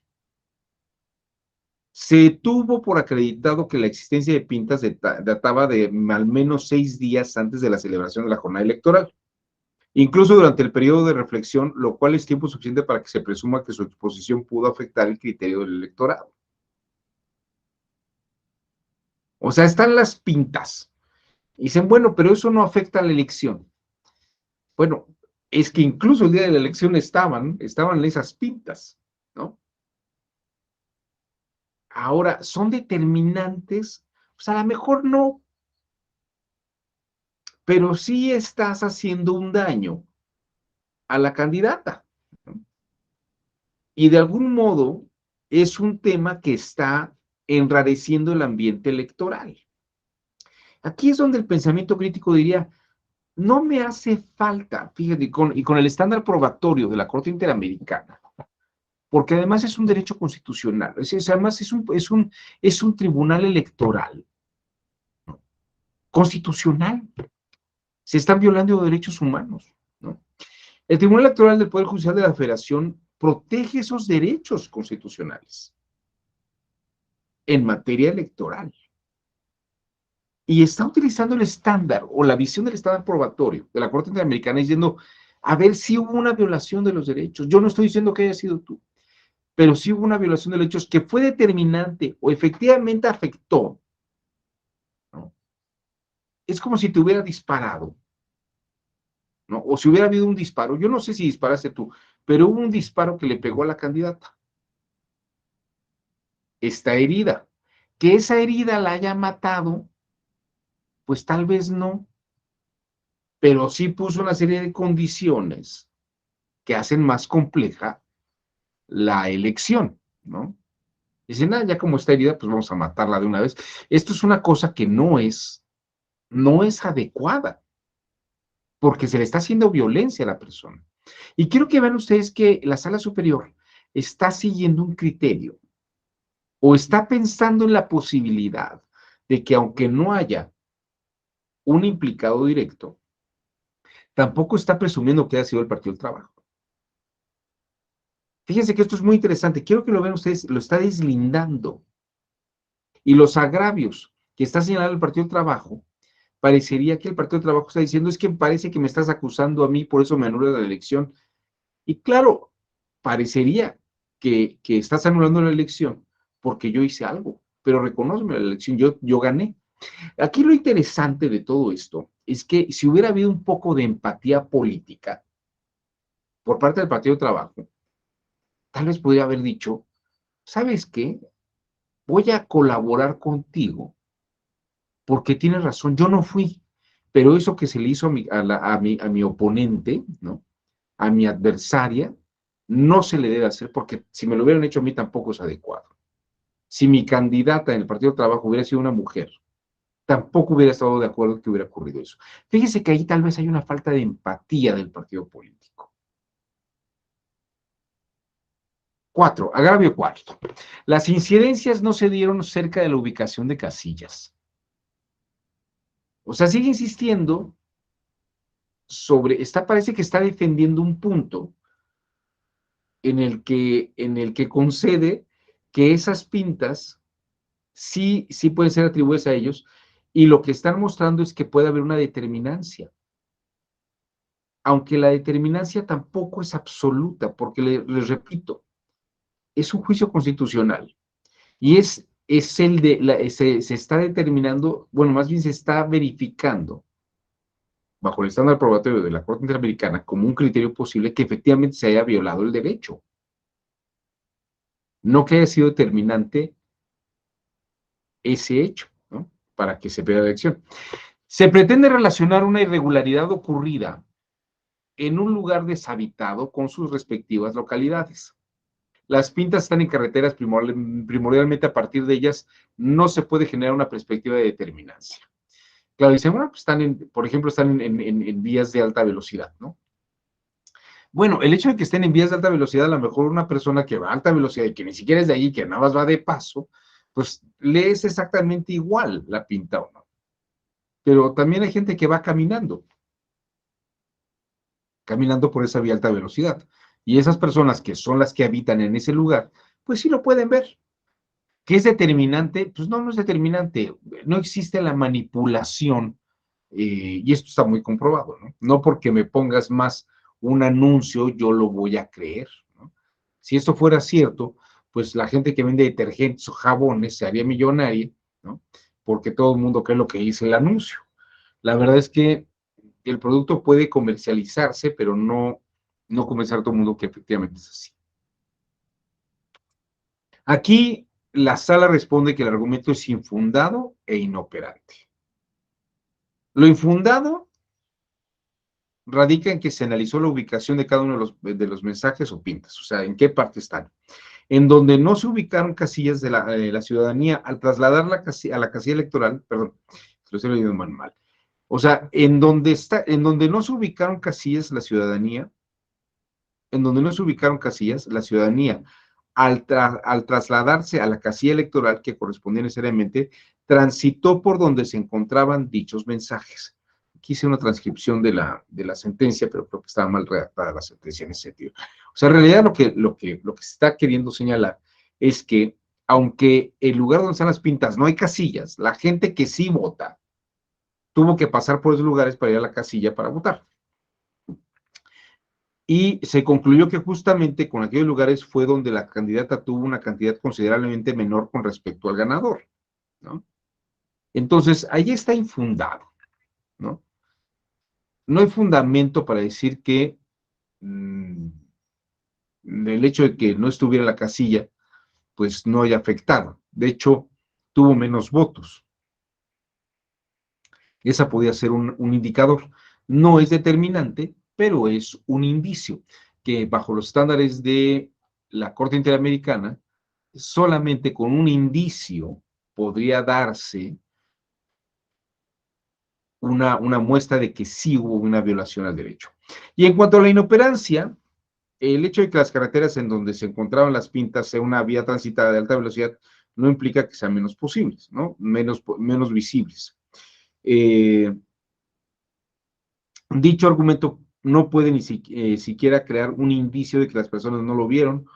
Se tuvo por acreditado que la existencia de pintas databa de al menos 6 días antes de la celebración de la jornada electoral, incluso durante el periodo de reflexión, lo cual es tiempo suficiente para que se presuma que su exposición pudo afectar el criterio del electorado. O sea, están las pintas. Y dicen, bueno, pero eso no afecta a la elección. Bueno, es que incluso el día de la elección estaban esas pintas, ¿no? Ahora, ¿son determinantes? Pues a lo mejor no, pero sí estás haciendo un daño a la candidata, ¿no? Y de algún modo es un tema que está enrareciendo el ambiente electoral. Aquí es donde el pensamiento crítico diría, no me hace falta, fíjate, y con el estándar probatorio de la Corte Interamericana, porque además es un derecho constitucional, además es un tribunal electoral, ¿no? Constitucional. Se están violando derechos humanos, ¿no? El Tribunal Electoral del Poder Judicial de la Federación protege esos derechos constitucionales en materia electoral. Y está utilizando el estándar o la visión del estándar probatorio de la Corte Interamericana diciendo, a ver si hubo una violación de los derechos. Yo no estoy diciendo que haya sido tú, pero sí hubo una violación de derechos que fue determinante o efectivamente afectó, ¿no? Es como si te hubiera disparado, ¿no? O si hubiera habido un disparo. Yo no sé si disparaste tú, pero hubo un disparo que le pegó a la candidata. Está herida. Que esa herida la haya matado, pues tal vez no, pero sí puso una serie de condiciones que hacen más compleja la elección, ¿no? Dicen, ya como está herida, pues vamos a matarla de una vez. Esto es una cosa que no es adecuada, porque se le está haciendo violencia a la persona. Y quiero que vean ustedes que la sala superior está siguiendo un criterio, o está pensando en la posibilidad de que aunque no haya un implicado directo, tampoco está presumiendo que haya sido el Partido del Trabajo. Fíjense que esto es muy interesante. Quiero que lo vean ustedes, lo está deslindando. Y los agravios que está señalando el Partido del Trabajo, parecería que el Partido del Trabajo está diciendo, es que parece que me estás acusando a mí, por eso me anula la elección. Y claro, parecería que estás anulando la elección porque yo hice algo, pero reconóceme la elección, yo gané. Aquí lo interesante de todo esto es que si hubiera habido un poco de empatía política por parte del Partido de Trabajo, tal vez podría haber dicho, ¿sabes qué? Voy a colaborar contigo porque tienes razón, yo no fui, pero eso que se le hizo a mi oponente, ¿no? A mi adversaria, no se le debe hacer porque si me lo hubieran hecho a mí tampoco es adecuado. Si mi candidata en el Partido de Trabajo hubiera sido una mujer, tampoco hubiera estado de acuerdo que hubiera ocurrido eso. Fíjese que ahí tal vez hay una falta de empatía del partido político. 4, agravio cuarto. Las incidencias no se dieron cerca de la ubicación de casillas. O sea, sigue insistiendo sobre, parece que está defendiendo un punto en el que concede que esas pintas sí pueden ser atribuidas a ellos, y lo que están mostrando es que puede haber una determinancia. Aunque la determinancia tampoco es absoluta, porque les repito, es un juicio constitucional, y se está determinando, bueno, más bien se está verificando, bajo el estándar probatorio de la Corte Interamericana, como un criterio posible que efectivamente se haya violado el derecho. No que haya sido determinante ese hecho, ¿no? Para que se vea la elección. Se pretende relacionar una irregularidad ocurrida en un lugar deshabitado con sus respectivas localidades. Las pintas están en carreteras, primordialmente a partir de ellas no se puede generar una perspectiva de determinancia. Claro, dicen, bueno, pues por ejemplo, están en vías de alta velocidad, ¿no? Bueno, el hecho de que estén en vías de alta velocidad, a lo mejor una persona que va a alta velocidad y que ni siquiera es de ahí, que nada más va de paso, pues le es exactamente igual la pinta o no. Pero también hay gente que va caminando por esa vía alta velocidad. Y esas personas que son las que habitan en ese lugar, pues sí lo pueden ver. ¿Qué es determinante? Pues no es determinante. No existe la manipulación, y esto está muy comprobado, ¿no? No porque me pongas más un anuncio, yo lo voy a creer, ¿no? Si esto fuera cierto, pues la gente que vende detergentes o jabones se haría millonaria, ¿no? Porque todo el mundo cree lo que dice el anuncio. La verdad es que el producto puede comercializarse, pero no convencer a todo el mundo que efectivamente es así. Aquí la sala responde que el argumento es infundado e inoperante. Lo infundado radica en que se analizó la ubicación de cada uno de los mensajes o pintas, o sea, en qué parte están. En donde no se ubicaron casillas de la ciudadanía, al trasladar a la casilla electoral, perdón, lo estoy leyendo mal. O sea, en donde no se ubicaron casillas la ciudadanía, al trasladarse a la casilla electoral que correspondía necesariamente, transitó por donde se encontraban dichos mensajes. Aquí hice una transcripción de la sentencia, pero creo que estaba mal redactada la sentencia en ese sentido. O sea, en realidad lo que se está queriendo señalar es que, aunque el lugar donde están las pintas no hay casillas, la gente que sí vota tuvo que pasar por esos lugares para ir a la casilla para votar. Y se concluyó que justamente con aquellos lugares fue donde la candidata tuvo una cantidad considerablemente menor con respecto al ganador, ¿no? Entonces, ahí está infundado, ¿no? No hay fundamento para decir que el hecho de que no estuviera en la casilla, pues no haya afectado. De hecho, tuvo menos votos. Esa podía ser un indicador. No es determinante, pero es un indicio que bajo los estándares de la Corte Interamericana, solamente con un indicio podría darse una muestra de que sí hubo una violación al derecho. Y en cuanto a la inoperancia, el hecho de que las carreteras en donde se encontraban las pintas sea una vía transitada de alta velocidad no implica que sean menos posibles, ¿no? Menos visibles. Dicho argumento no puede ni siquiera crear un indicio de que las personas no lo vieron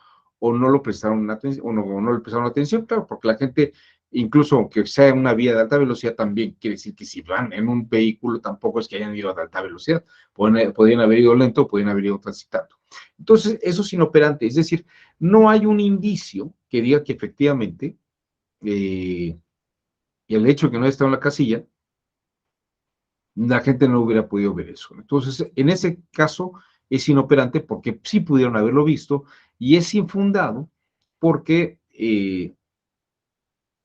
o no lo prestaron atención, o no le prestaron atención, claro, porque la gente incluso aunque sea una vía de alta velocidad, también quiere decir que si van en un vehículo, tampoco es que hayan ido a alta velocidad, podrían haber ido lento, podrían haber ido transitando. Entonces, eso es inoperante, es decir, no hay un indicio que diga que efectivamente, y el hecho de que no haya estado en la casilla, la gente no hubiera podido ver eso. Entonces, en ese caso, es inoperante porque sí pudieron haberlo visto, y es infundado porque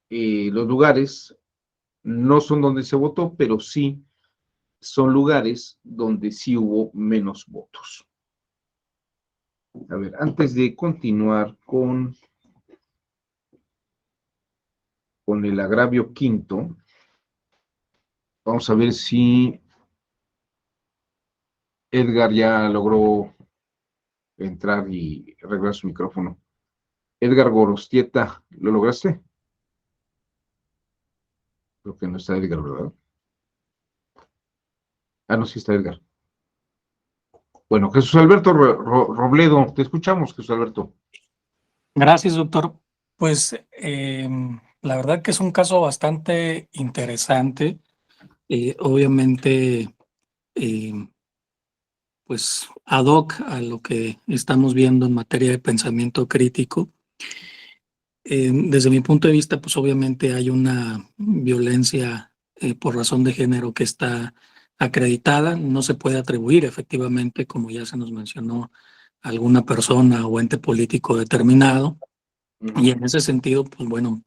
los lugares no son donde se votó, pero sí son lugares donde sí hubo menos votos. A ver, antes de continuar con el agravio quinto, vamos a ver si Edgar ya logró entrar y arreglar su micrófono. Edgar Gorostieta, ¿lo lograste? Creo que no está Edgar, ¿verdad? Ah, no, sí está Edgar. Bueno, Jesús Alberto Robledo, te escuchamos, Jesús Alberto. Gracias, doctor. Pues la verdad que es un caso bastante interesante. Obviamente, pues ad hoc a lo que estamos viendo en materia de pensamiento crítico. Desde mi punto de vista, pues obviamente hay una violencia por razón de género que está acreditada. No se puede atribuir efectivamente, como ya se nos mencionó, a alguna persona o ente político determinado. Y en ese sentido, pues bueno,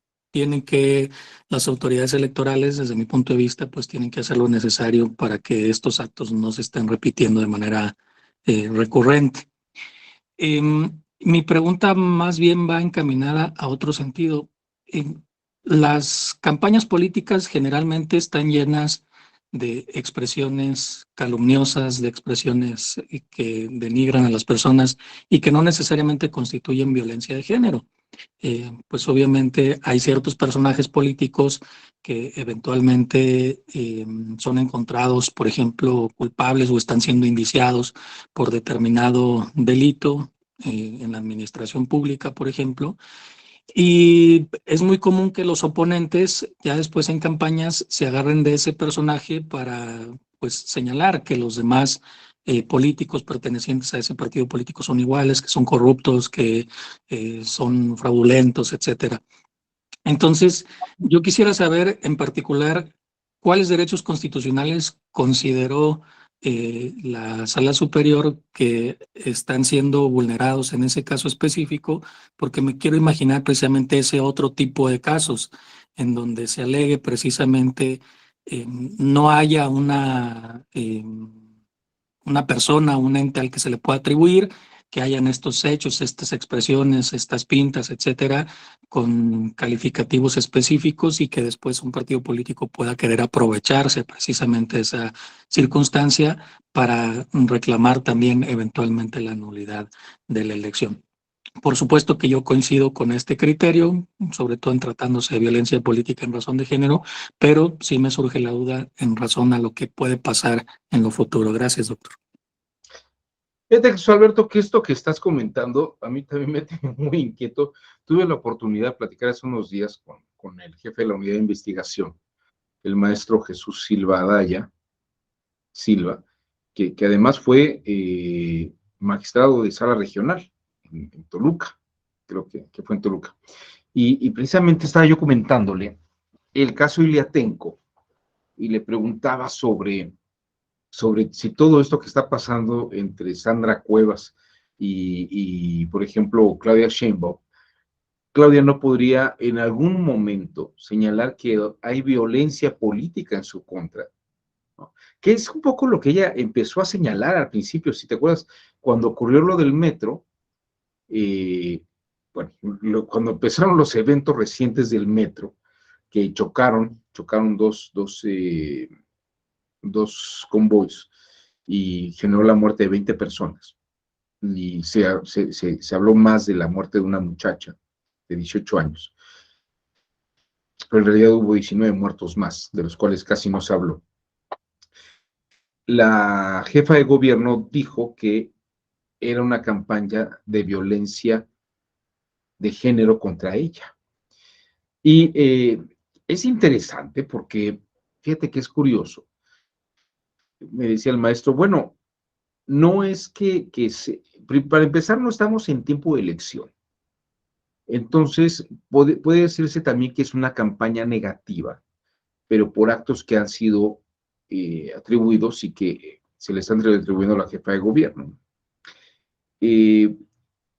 las autoridades electorales, desde mi punto de vista, pues tienen que hacer lo necesario para que estos actos no se estén repitiendo de manera recurrente. Mi pregunta más bien va encaminada a otro sentido. Las campañas políticas generalmente están llenas de expresiones calumniosas, de expresiones que denigran a las personas y que no necesariamente constituyen violencia de género. Pues obviamente hay ciertos personajes políticos que eventualmente son encontrados, por ejemplo, culpables o están siendo indiciados por determinado delito en la administración pública, por ejemplo. Y es muy común que los oponentes ya después en campañas se agarren de ese personaje para pues señalar que los demás políticos pertenecientes a ese partido político son iguales, que son corruptos, que son fraudulentos, etcétera. Entonces, yo quisiera saber en particular cuáles derechos constitucionales consideró la Sala Superior que están siendo vulnerados en ese caso específico, porque me quiero imaginar precisamente ese otro tipo de casos en donde se alegue precisamente no haya una persona, un ente al que se le pueda atribuir, que hayan estos hechos, estas expresiones, estas pintas, etcétera, con calificativos específicos y que después un partido político pueda querer aprovecharse precisamente de esa circunstancia para reclamar también eventualmente la nulidad de la elección. Por supuesto que yo coincido con este criterio, sobre todo en tratándose de violencia política en razón de género, pero sí me surge la duda en razón a lo que puede pasar en lo futuro. Gracias, doctor. Fíjate, Jesús Alberto, que esto que estás comentando a mí también me tiene muy inquieto. Tuve la oportunidad de platicar hace unos días con el jefe de la unidad de investigación, el maestro Jesús Silva Adaya, que además fue magistrado de sala regional en Toluca, creo que fue en Toluca. Y precisamente estaba yo comentándole el caso Iliatenco y le preguntaba sobre si todo esto que está pasando entre Sandra Cuevas y por ejemplo, Claudia Sheinbaum, Claudia no podría en algún momento señalar que hay violencia política en su contra, ¿no? Que es un poco lo que ella empezó a señalar al principio, si te acuerdas, cuando ocurrió lo del metro, bueno, cuando empezaron los eventos recientes del metro, que chocaron dos convoys y generó la muerte de 20 personas. Y se habló más de la muerte de una muchacha de 18 años. Pero en realidad hubo 19 muertos más, de los cuales casi no se habló. La jefa de gobierno dijo que era una campaña de violencia de género contra ella. Y es interesante porque, fíjate que es curioso, me decía el maestro, bueno, no es para empezar, no estamos en tiempo de elección. Entonces, puede decirse también que es una campaña negativa, pero por actos que han sido atribuidos y que se le están atribuyendo a la jefa de gobierno.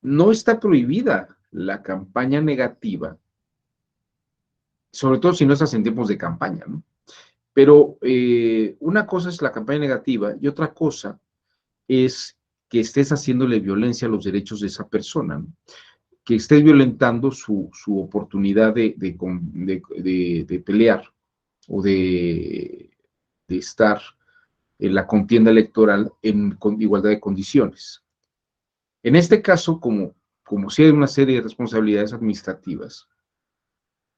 No está prohibida la campaña negativa, sobre todo si no estás en tiempos de campaña, ¿no? Pero una cosa es la campaña negativa y otra cosa es que estés haciéndole violencia a los derechos de esa persona, ¿no? Que estés violentando su oportunidad de pelear o de estar en la contienda electoral con igualdad de condiciones. En este caso, como si hay una serie de responsabilidades administrativas,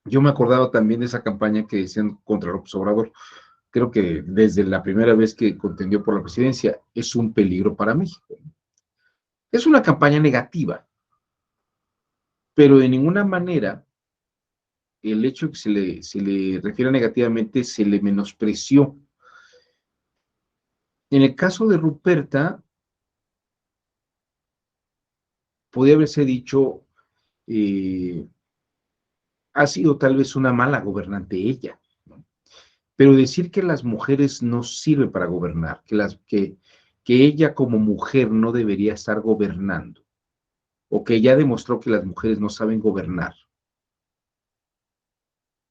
yo me acordaba también de esa campaña que decían contra López Obrador. Creo que desde la primera vez que contendió por la presidencia, es un peligro para México. Es una campaña negativa, pero de ninguna manera el hecho de que se le refiera negativamente se le menospreció. En el caso de Ruperta, podría haberse dicho, ha sido tal vez una mala gobernante ella, ¿no? Pero decir que las mujeres no sirven para gobernar, que ella como mujer no debería estar gobernando, o que ya demostró que las mujeres no saben gobernar,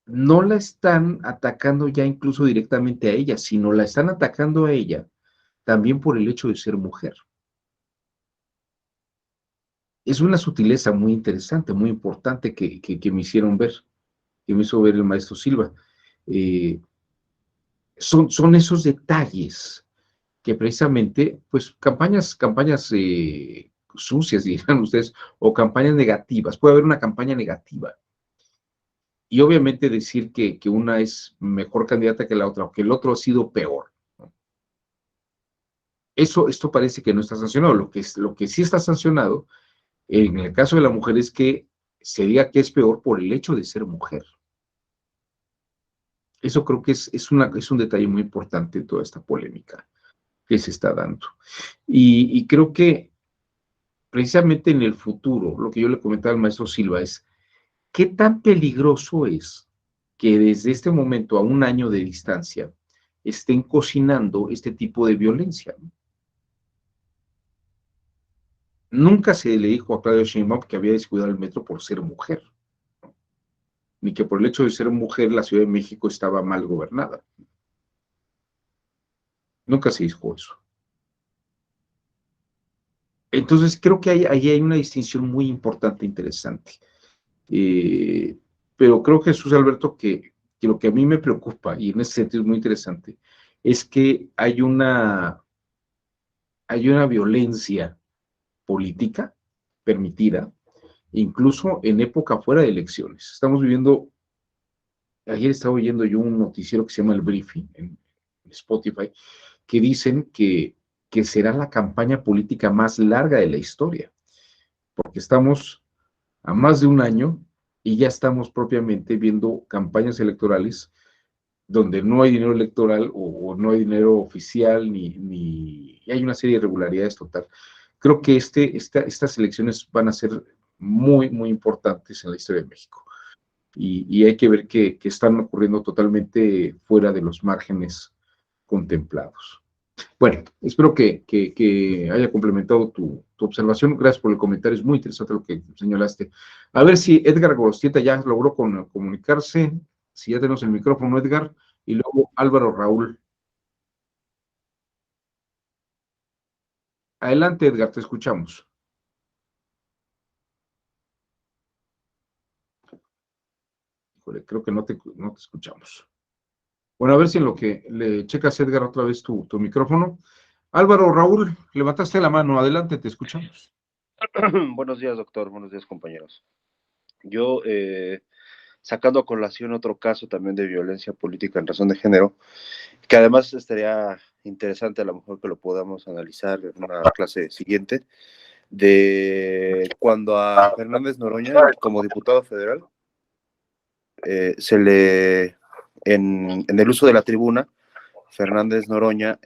no la están atacando ya incluso directamente a ella, sino la están atacando a ella también por el hecho de ser mujer. Es una sutileza muy interesante, muy importante que me hicieron ver, que me hizo ver el maestro Silva. Son esos detalles que precisamente, pues campañas sucias, dirán ustedes, o campañas negativas, puede haber una campaña negativa. Y obviamente decir que una es mejor candidata que la otra, o que el otro ha sido peor, ¿no? Esto parece que no está sancionado. Lo que sí está sancionado, en el caso de la mujer, es que se diga que es peor por el hecho de ser mujer. Eso creo que es un detalle muy importante en toda esta polémica que se está dando. Y creo que precisamente en el futuro, lo que yo le comentaba al maestro Silva es, ¿qué tan peligroso es que desde este momento a un año de distancia estén cocinando este tipo de violencia? Nunca se le dijo a Claudia Sheinbaum que había descuidado el metro por ser mujer, ni que por el hecho de ser mujer la Ciudad de México estaba mal gobernada. Nunca se dijo eso. Entonces creo que ahí hay una distinción muy importante, interesante. Pero creo, Jesús Alberto, que lo que a mí me preocupa, y en ese sentido es muy interesante, es que hay una violencia política permitida, incluso en época fuera de elecciones. Estamos viviendo, ayer estaba oyendo yo un noticiero que se llama El Briefing en Spotify, que dicen que será la campaña política más larga de la historia, porque estamos a más de un año y ya estamos propiamente viendo campañas electorales donde no hay dinero electoral o no hay dinero oficial ni hay una serie de irregularidades total. Creo que estas elecciones van a ser muy, muy importantes en la historia de México y hay que ver que están ocurriendo totalmente fuera de los márgenes contemplados. Bueno, espero que haya complementado tu observación. Gracias por el comentario, es muy interesante lo que señalaste. A ver si Edgar Gorostieta ya logró comunicarse, si ya tenemos el micrófono, Edgar, y luego Álvaro Raúl. Adelante, Edgar, te escuchamos. Híjole, creo que no te escuchamos. Bueno, a ver si en lo que le checas, Edgar, otra vez tu micrófono. Álvaro Raúl, levantaste la mano, adelante, te escuchamos. Buenos días, doctor, buenos días, compañeros. Yo, sacando a colación otro caso también de violencia política en razón de género, que además estaría interesante a lo mejor que lo podamos analizar en una clase siguiente, de cuando a Fernández Noroña, como diputado federal, en el uso de la tribuna, Fernández Noroña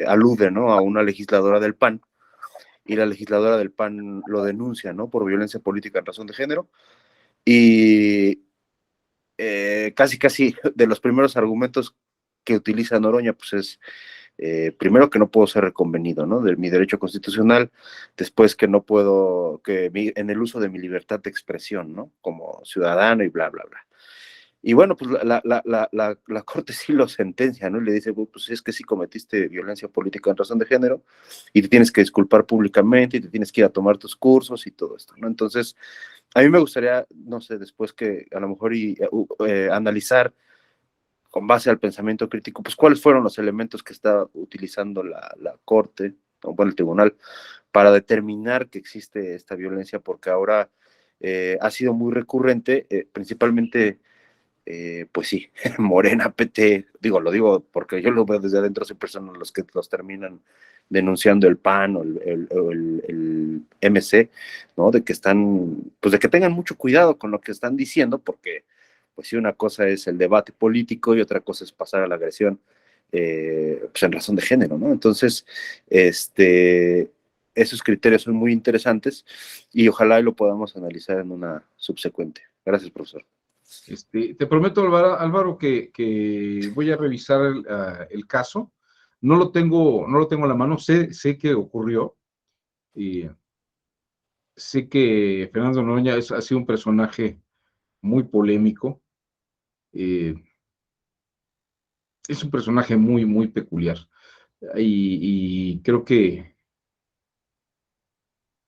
alude, ¿no?, a una legisladora del PAN, y la legisladora del PAN lo denuncia, ¿no?, por violencia política en razón de género, y casi de los primeros argumentos que utiliza Noroña, pues es, primero, que no puedo ser reconvenido, ¿no?, de mi derecho constitucional, después que no puedo, en el uso de mi libertad de expresión, ¿no?, como ciudadano, y bla, bla, bla. Y bueno, pues la Corte sí lo sentencia, ¿no? Y le dice, pues es que sí cometiste violencia política en razón de género, y te tienes que disculpar públicamente, y te tienes que ir a tomar tus cursos y todo esto, ¿no? Entonces, a mí me gustaría, no sé, después que a lo mejor analizar con base al pensamiento crítico, pues cuáles fueron los elementos que está utilizando la Corte, o bueno, el tribunal, para determinar que existe esta violencia, porque ahora ha sido muy recurrente, principalmente, pues sí, Morena, PT, lo digo porque yo lo veo desde adentro, siempre son los que los terminan denunciando, el PAN o el MC, ¿no? De que pues de que tengan mucho cuidado con lo que están diciendo, porque pues sí, una cosa es el debate político y otra cosa es pasar a la agresión, pues en razón de género, ¿no? Entonces, esos criterios son muy interesantes y ojalá lo podamos analizar en una subsecuente. Gracias, profesor. Te prometo, Álvaro, que voy a revisar el caso. No lo tengo a la mano, sé que ocurrió. Sé que Fernando Noroña ha sido un personaje muy polémico. Es un personaje muy, muy peculiar. Y creo que...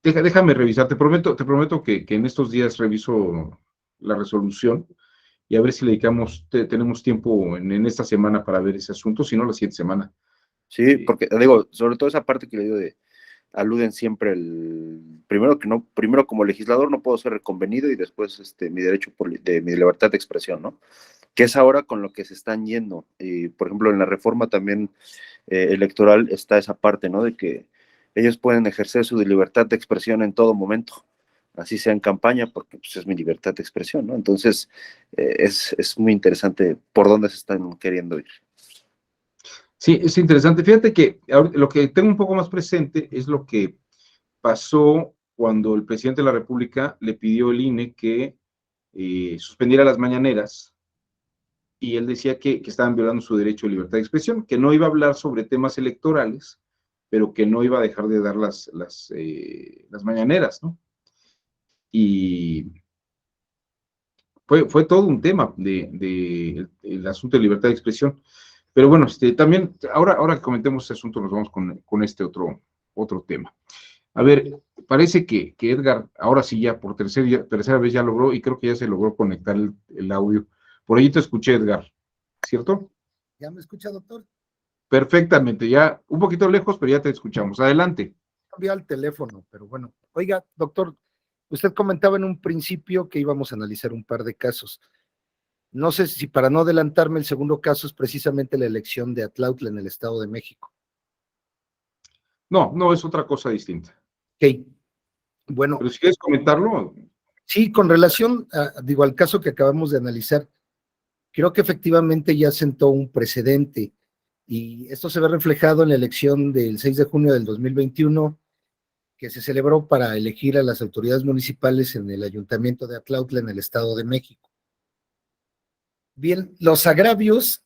Déjame revisar, te prometo que en estos días reviso la resolución y a ver si le tenemos tiempo en esta semana para ver ese asunto, si no la siguiente semana. Sí, porque digo, sobre todo esa parte que le digo aluden siempre primero como legislador no puedo ser reconvenido y después mi derecho de mi libertad de expresión, ¿no? Que es ahora con lo que se están yendo. Y, por ejemplo, en la reforma también electoral está esa parte, ¿no? De que ellos pueden ejercer su libertad de expresión en todo momento, así sea en campaña, porque pues, es mi libertad de expresión, ¿no? Entonces, es muy interesante por dónde se están queriendo ir. Sí, es interesante. Fíjate que lo que tengo un poco más presente es lo que pasó cuando el presidente de la República le pidió al INE que suspendiera las mañaneras, y él decía que estaban violando su derecho de libertad de expresión, que no iba a hablar sobre temas electorales, pero que no iba a dejar de dar las mañaneras, ¿no? Y fue todo un tema el asunto de libertad de expresión. Pero bueno, también, ahora que comentemos este asunto, nos vamos con este otro tema. A ver, parece que Edgar, ahora sí ya por tercera vez ya logró, y creo que ya se logró conectar el audio. Por ahí te escuché, Edgar, ¿cierto? ¿Ya me escucha, doctor? Perfectamente, ya un poquito lejos, pero ya te escuchamos. Adelante. Cambié al teléfono, pero bueno. Oiga, doctor, usted comentaba en un principio que íbamos a analizar un par de casos. No sé si para no adelantarme, el segundo caso es precisamente la elección de Atlautla en el Estado de México. No, es otra cosa distinta. Ok, bueno. Pero si quieres comentarlo. Sí, con relación, al caso que acabamos de analizar, creo que efectivamente ya sentó un precedente y esto se ve reflejado en la elección del 6 de junio del 2021 que se celebró para elegir a las autoridades municipales en el Ayuntamiento de Atlautla en el Estado de México. Bien, los agravios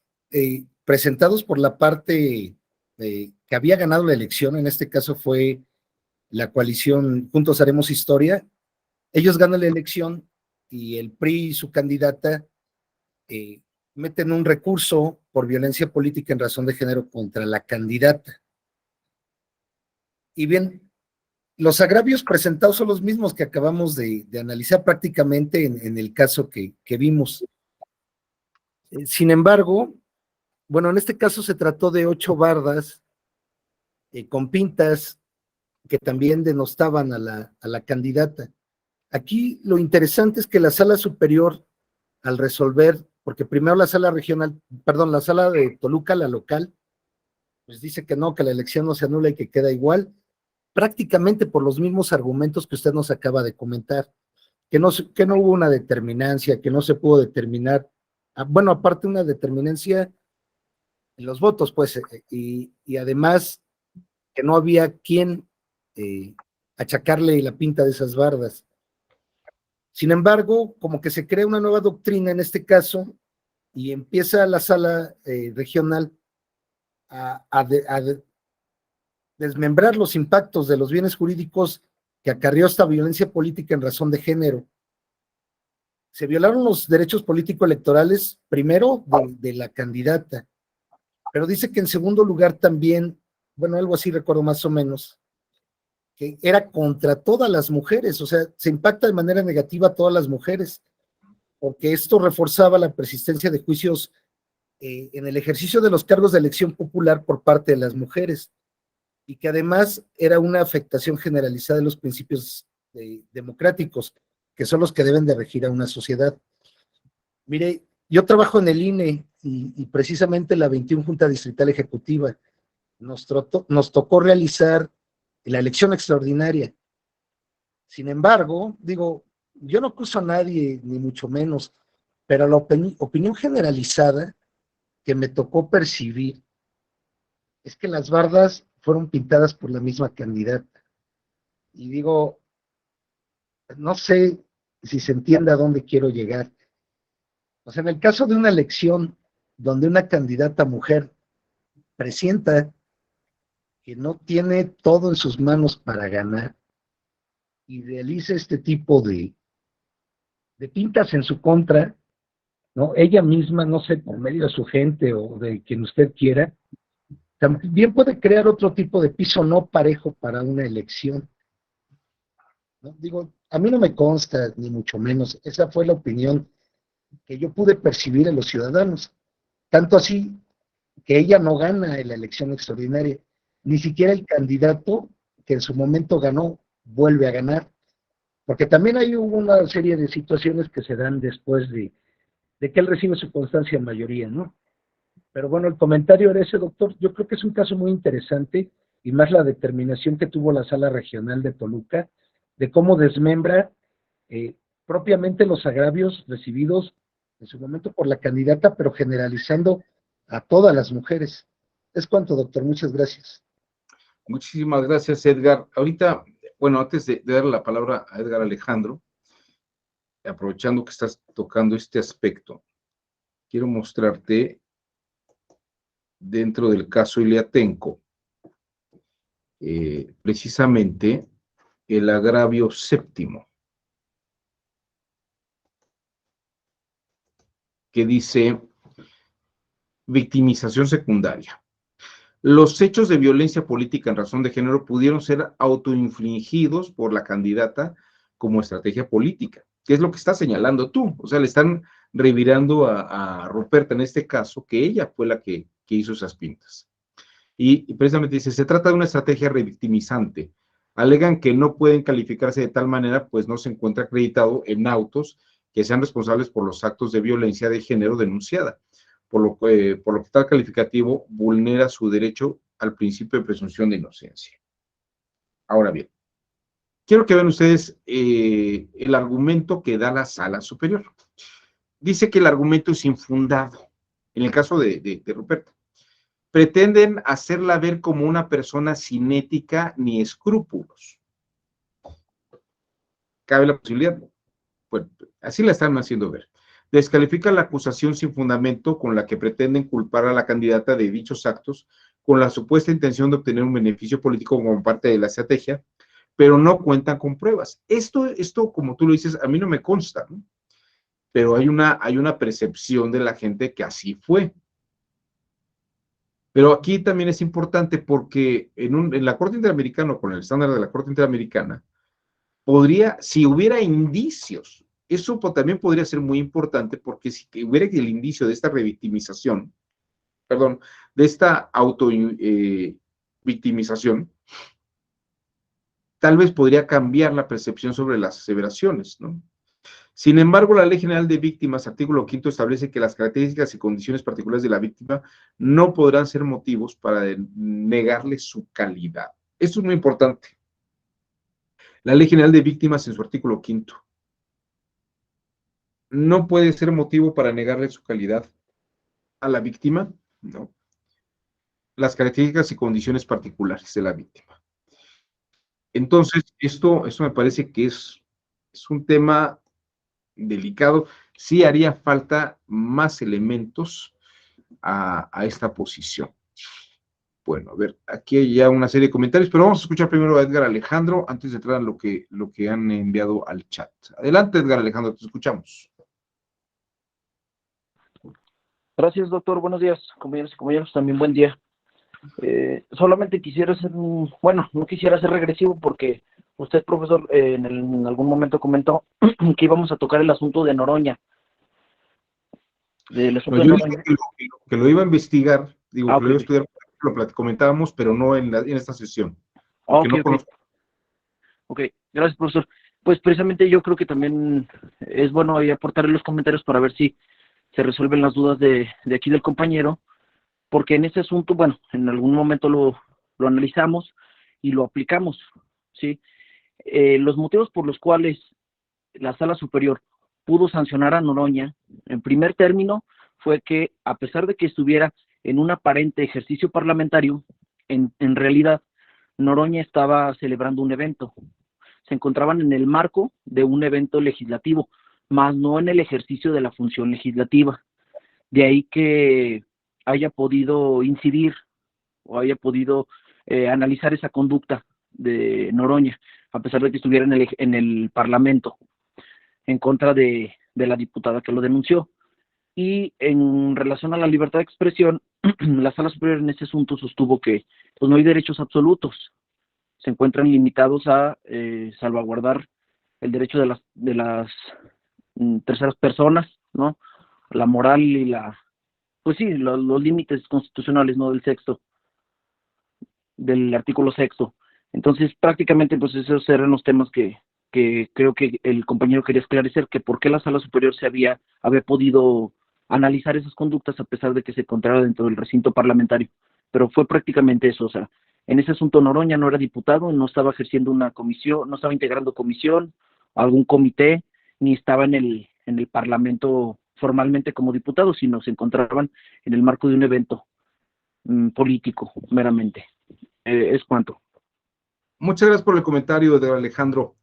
presentados por la parte que había ganado la elección, en este caso fue la coalición Juntos Haremos Historia, ellos ganan la elección y el PRI y su candidata meten un recurso por violencia política en razón de género contra la candidata. Y bien, los agravios presentados son los mismos que acabamos de analizar prácticamente en el caso que vimos. Sin embargo, bueno, en este caso se trató de 8 bardas con pintas que también denostaban a la candidata. Aquí lo interesante es que la sala superior, al resolver, porque primero la sala regional, perdón, la sala de Toluca, la local, pues dice que no, que la elección no se anula y que queda igual, prácticamente por los mismos argumentos que usted nos acaba de comentar. que no hubo una determinancia, que no se pudo determinar, bueno, aparte una determinancia en los votos, pues, y además que no había quien achacarle la pinta de esas bardas. Sin embargo, como que se crea una nueva doctrina en este caso y empieza la sala regional a desmembrar los impactos de los bienes jurídicos que acarreó esta violencia política en razón de género. Se violaron los derechos político-electorales, primero de la candidata, pero dice que en segundo lugar también, bueno, algo así recuerdo más o menos, que era contra todas las mujeres, o sea, se impacta de manera negativa a todas las mujeres, porque esto reforzaba la persistencia de juicios en el ejercicio de los cargos de elección popular por parte de las mujeres, y que además era una afectación generalizada de los principios democráticos, que son los que deben de regir a una sociedad. Mire, yo trabajo en el INE y precisamente la 21 Junta Distrital Ejecutiva nos tocó realizar la elección extraordinaria. Sin embargo, digo, yo no acuso a nadie, ni mucho menos, pero la opinión generalizada que me tocó percibir es que las bardas fueron pintadas por la misma candidata. Y digo, no sé si se entiende a dónde quiero llegar. O sea, en el caso de una elección donde una candidata mujer presienta que no tiene todo en sus manos para ganar y realiza este tipo de pintas en su contra, ¿no? Ella misma, no sé, por medio de su gente o de quien usted quiera, también puede crear otro tipo de piso no parejo para una elección, ¿no? Digo, a mí no me consta, ni mucho menos, esa fue la opinión que yo pude percibir en los ciudadanos, tanto así que ella no gana en la elección extraordinaria, ni siquiera el candidato que en su momento ganó vuelve a ganar, porque también hay una serie de situaciones que se dan después de que él recibe su constancia en mayoría, ¿no? Pero bueno, el comentario era ese, doctor. Yo creo que es un caso muy interesante y más la determinación que tuvo la Sala Regional de Toluca de cómo desmembra propiamente los agravios recibidos en su momento por la candidata, pero generalizando a todas las mujeres. Es cuanto, doctor. Muchas gracias. Muchísimas gracias, Edgar. Ahorita, bueno, antes de darle la palabra a Edgar Alejandro, aprovechando que estás tocando este aspecto, quiero mostrarte dentro del caso Iliatenco, precisamente el agravio séptimo, que dice victimización secundaria. Los hechos de violencia política en razón de género pudieron ser autoinfligidos por la candidata como estrategia política, que es lo que estás señalando tú. O sea, le están revirando a Ruperta en este caso, que ella fue la que hizo esas pintas. Y precisamente dice, se trata de una estrategia revictimizante. Alegan que no pueden calificarse de tal manera, pues no se encuentra acreditado en autos que sean responsables por los actos de violencia de género denunciada, por lo que tal calificativo vulnera su derecho al principio de presunción de inocencia. Ahora bien, quiero que vean ustedes el argumento que da la Sala Superior. Dice que el argumento es infundado, en el caso de Ruperta. Pretenden hacerla ver como una persona sin ética ni escrúpulos. Cabe la posibilidad, pues así la están haciendo ver. Descalifica la acusación sin fundamento con la que pretenden culpar a la candidata de dichos actos con la supuesta intención de obtener un beneficio político como parte de la estrategia, pero no cuentan con pruebas. Esto, como tú lo dices, a mí no me consta, ¿no? Pero hay una percepción de la gente que así fue. Pero aquí también es importante porque en la Corte Interamericana, con el estándar de la Corte Interamericana, si hubiera indicios, eso también podría ser muy importante, porque si hubiera el indicio de esta revictimización, perdón, de esta autovictimización, tal vez podría cambiar la percepción sobre las aseveraciones, ¿no? Sin embargo, la Ley General de Víctimas, artículo 5, establece que las características y condiciones particulares de la víctima no podrán ser motivos para negarle su calidad. Esto es muy importante. La Ley General de Víctimas, en su artículo 5, no puede ser motivo para negarle su calidad a la víctima, ¿no? Las características y condiciones particulares de la víctima. Entonces, esto me parece que es un tema delicado. Sí haría falta más elementos a esta posición. Bueno, a ver, aquí hay ya una serie de comentarios, pero vamos a escuchar primero a Edgar Alejandro antes de entrar a lo que han enviado al chat. Adelante, Edgar Alejandro, te escuchamos. Gracias, doctor. Buenos días, compañeros y compañeros. También buen día. Solamente quisiera hacer bueno, no quisiera ser regresivo porque usted, profesor, en algún momento comentó que íbamos a tocar el asunto de Noroña. Del asunto de Noroña. Que lo iba a investigar, digo, que okay, lo iba a estudiar, comentábamos, pero no en esta sesión. Okay. Ok, gracias, profesor. Pues precisamente yo creo que también es bueno ahí aportar en los comentarios para ver si se resuelven las dudas de aquí del compañero, porque en ese asunto, bueno, en algún momento lo analizamos y lo aplicamos, ¿sí? Los motivos por los cuales la Sala Superior pudo sancionar a Noroña, en primer término, fue que a pesar de que estuviera en un aparente ejercicio parlamentario, en realidad Noroña estaba celebrando un evento. Se encontraban en el marco de un evento legislativo, más no en el ejercicio de la función legislativa. De ahí que haya podido incidir o haya podido analizar esa conducta de Noroña, a pesar de que estuviera en el Parlamento, en contra de la diputada que lo denunció. Y en relación a la libertad de expresión, la Sala Superior en ese asunto sostuvo que pues, no hay derechos absolutos, se encuentran limitados a salvaguardar el derecho de las terceras personas, ¿no? La moral y pues sí, los límites constitucionales, ¿no? Del artículo 6. Entonces, prácticamente, pues esos eran los temas que creo que el compañero quería esclarecer, que por qué la Sala Superior había podido analizar esas conductas a pesar de que se encontrara dentro del recinto parlamentario. Pero fue prácticamente eso, o sea, en ese asunto Noroña no era diputado, no estaba ejerciendo una comisión, no estaba integrando comisión, algún comité, ni estaba en el Parlamento formalmente como diputado, sino se encontraban en el marco de un evento político, meramente. Es cuanto. Muchas gracias por el comentario de Alejandro.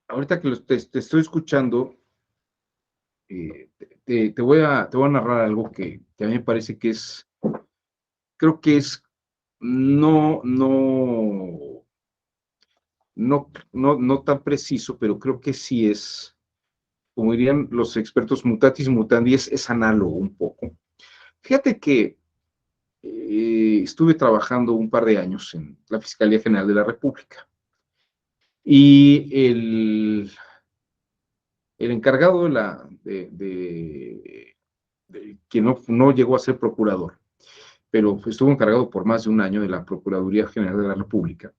Ahorita que te estoy escuchando, te voy a narrar algo que a mí me parece que creo que es no tan preciso, pero creo que sí es, como dirían los expertos, mutatis mutandi, es análogo un poco. Fíjate que estuve trabajando un par de años en la Fiscalía General de la República y el encargado de que no llegó a ser procurador, pero estuvo encargado por más de un año de la Procuraduría General de la República,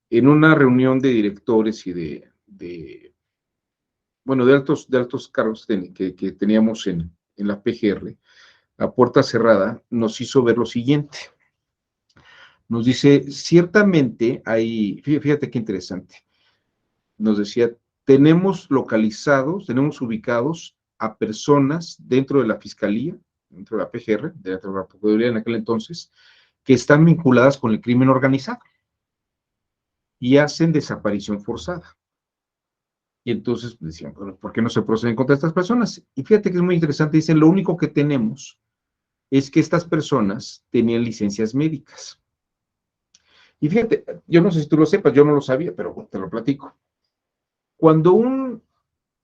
en una reunión de directores y de altos cargos que teníamos en la PGR, a puerta cerrada, nos hizo ver lo siguiente. Nos dice, ciertamente hay, fíjate qué interesante, nos decía, tenemos ubicados a personas dentro de la Fiscalía, dentro de la PGR, dentro de la Procuraduría en aquel entonces, que están vinculadas con el crimen organizado y hacen desaparición forzada. Y entonces decían, bueno, ¿por qué no se proceden contra estas personas? Y fíjate que es muy interesante, dicen, lo único que tenemos es que estas personas tenían licencias médicas. Y fíjate, yo no sé si tú lo sepas, yo no lo sabía, pero te lo platico. Cuando un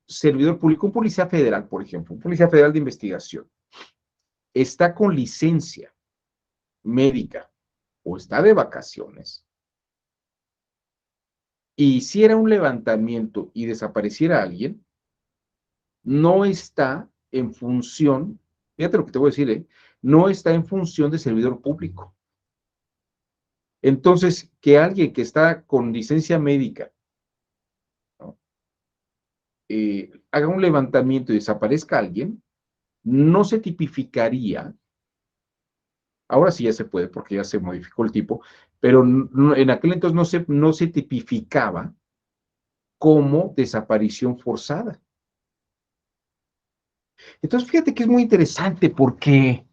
servidor público, un policía federal, por ejemplo, un policía federal de investigación, está con licencia médica o está de vacaciones, y hiciera un levantamiento y desapareciera a alguien, no está en función, fíjate lo que te voy a decir, no está en función de servidor público. Entonces, que alguien que está con licencia médica, ¿no?, haga un levantamiento y desaparezca a alguien, no se tipificaría, ahora sí ya se puede porque ya se modificó el tipo, pero en aquel entonces no se tipificaba como desaparición forzada. Entonces, fíjate que es muy interesante porque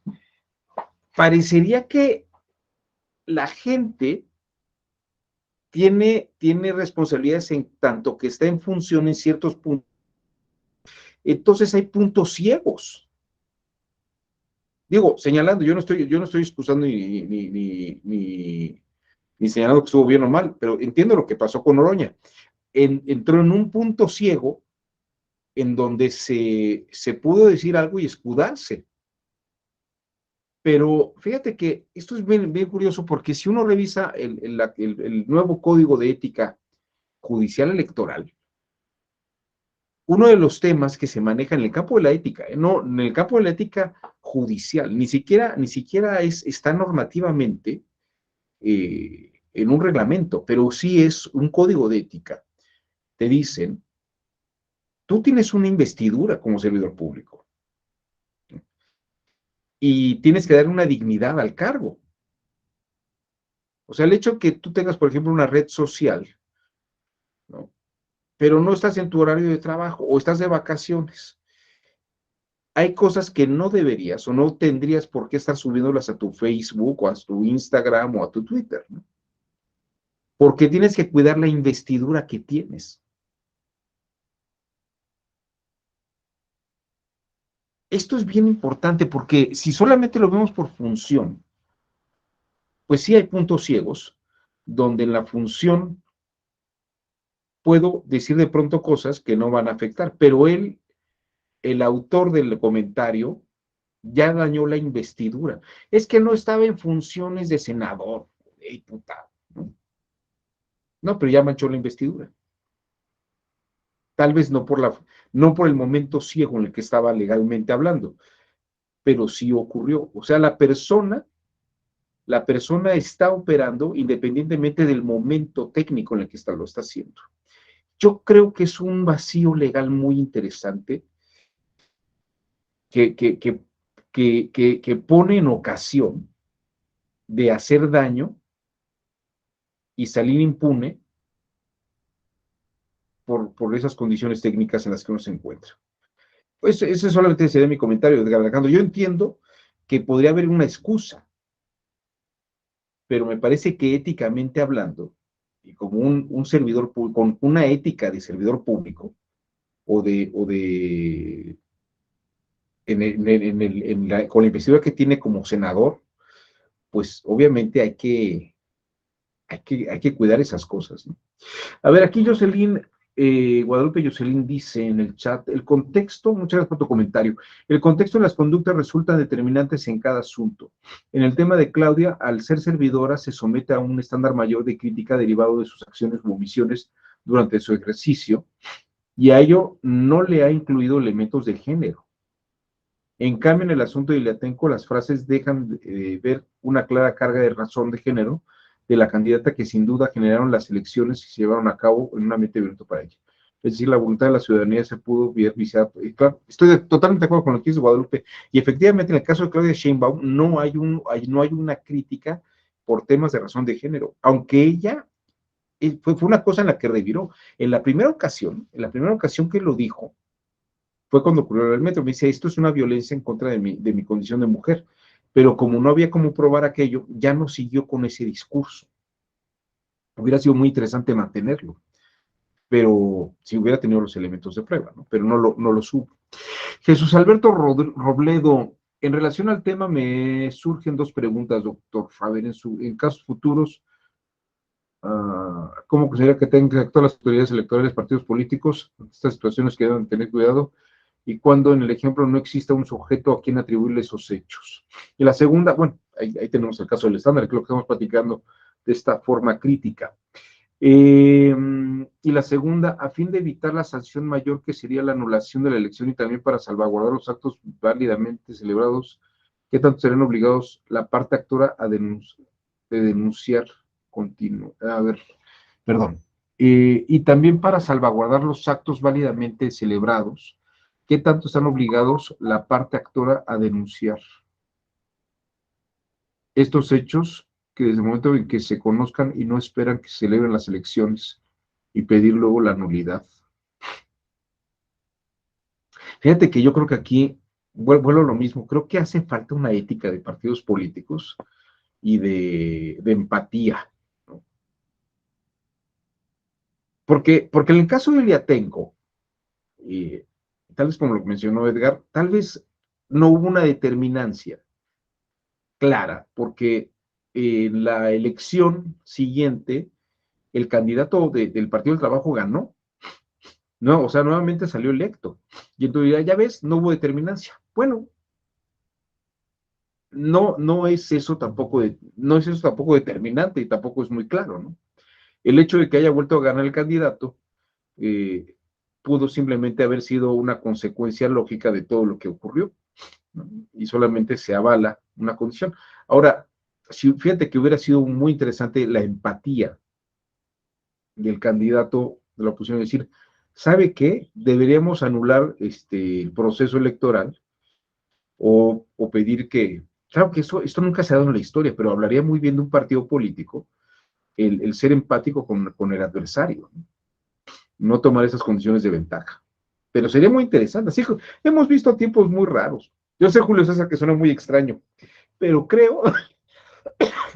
parecería que la gente tiene responsabilidades en tanto que está en función en ciertos puntos. Entonces hay puntos ciegos. Digo, señalando, yo no estoy excusando ni señalando que estuvo bien o mal, pero entiendo lo que pasó con Oroña. Entró en un punto ciego en donde se pudo decir algo y escudarse. Pero fíjate que esto es bien curioso porque si uno revisa el nuevo Código de Ética Judicial Electoral, uno de los temas que se maneja en el campo de la ética, no, en el campo de la ética judicial, ni siquiera está normativamente en un reglamento, pero sí es un código de ética. Te dicen, tú tienes una investidura como servidor público y tienes que dar una dignidad al cargo. O sea, el hecho que tú tengas, por ejemplo, una red social, ¿no? Pero no estás en tu horario de trabajo o estás de vacaciones. Hay cosas que no deberías o no tendrías por qué estar subiéndolas a tu Facebook o a tu Instagram o a tu Twitter, ¿no? Porque tienes que cuidar la investidura que tienes. Esto es bien importante porque si solamente lo vemos por función, pues sí hay puntos ciegos donde en la función puedo decir de pronto cosas que no van a afectar, pero el autor del comentario, ya dañó la investidura. Es que no estaba en funciones de senador, de diputado, ¿no? No, pero ya manchó la investidura. Tal vez no por el momento ciego en el que estaba legalmente hablando, pero sí ocurrió. O sea, la persona está operando independientemente del momento técnico en el que lo está haciendo. Yo creo que es un vacío legal muy interesante que pone en ocasión de hacer daño y salir impune por esas condiciones técnicas en las que uno se encuentra. Pues ese solamente sería mi comentario, Edgar Alejandro. Yo entiendo que podría haber una excusa, pero me parece que éticamente hablando, y como un servidor público, con una ética de servidor público, con la investidura que tiene como senador, pues obviamente hay que cuidar esas cosas, ¿no? A ver, aquí Guadalupe Jocelyn dice en el chat, el contexto, muchas gracias por tu comentario, el contexto de las conductas resultan determinantes en cada asunto. En el tema de Claudia, al ser servidora, se somete a un estándar mayor de crítica derivado de sus acciones u omisiones durante su ejercicio, y a ello no le ha incluido elementos de género. En cambio, en el asunto de Iliatenco, las frases dejan ver una clara carga de razón de género de la candidata que sin duda generaron las elecciones y se llevaron a cabo en un ambiente violento para ella. Es decir, la voluntad de la ciudadanía se pudo ver viciada. Claro, estoy totalmente de acuerdo con lo que dice Guadalupe. Y efectivamente, en el caso de Claudia Sheinbaum, no hay una crítica por temas de razón de género, aunque ella fue una cosa en la que reviró. En la primera ocasión que lo dijo, fue cuando ocurrió el metro. Me dice, esto es una violencia en contra de mi condición de mujer. Pero como no había cómo probar aquello, ya no siguió con ese discurso. Hubiera sido muy interesante mantenerlo, pero si hubiera tenido los elementos de prueba, ¿no? Pero no lo supo. Jesús Alberto Robledo, en relación al tema me surgen dos preguntas, doctor. A ver, en casos futuros, ¿cómo considera que tengan que actuar las autoridades electorales, partidos políticos? Estas situaciones que deben tener cuidado. Y cuando en el ejemplo no exista un sujeto a quien atribuirle esos hechos. Y la segunda, bueno, ahí tenemos el caso del estándar, que es lo que estamos platicando de esta forma crítica. Y la segunda, a fin de evitar la sanción mayor que sería la anulación de la elección y también para salvaguardar los actos válidamente celebrados, ¿qué tanto serán obligados la parte actora a denunciar continuo? A ver, perdón. Y también para salvaguardar los actos válidamente celebrados, ¿qué tanto están obligados la parte actora a denunciar estos hechos que desde el momento en que se conozcan y no esperan que se celebren las elecciones y pedir luego la nulidad. Fíjate que yo creo que aquí vuelvo a lo mismo, creo que hace falta una ética de partidos políticos y de empatía, ¿no? Porque en el caso de Iliatenco, tal vez como lo mencionó Edgar, tal vez no hubo una determinancia clara, porque en la elección siguiente, el candidato del Partido del Trabajo ganó, ¿no? O sea, nuevamente salió electo. Y entonces ya ves, no hubo determinancia. Bueno, no es eso tampoco determinante y tampoco es muy claro, ¿no? El hecho de que haya vuelto a ganar el candidato pudo simplemente haber sido una consecuencia lógica de todo lo que ocurrió, ¿no? Y solamente se avala una condición. Ahora, fíjate que hubiera sido muy interesante la empatía del candidato de la oposición, decir, ¿sabe qué? Deberíamos anular el proceso electoral o pedir que, claro que esto nunca se ha dado en la historia, pero hablaría muy bien de un partido político, el ser empático con el adversario, no tomar esas condiciones de ventaja. Pero sería muy interesante. Así que hemos visto tiempos muy raros. Yo sé, Julio César, que suena muy extraño, pero creo,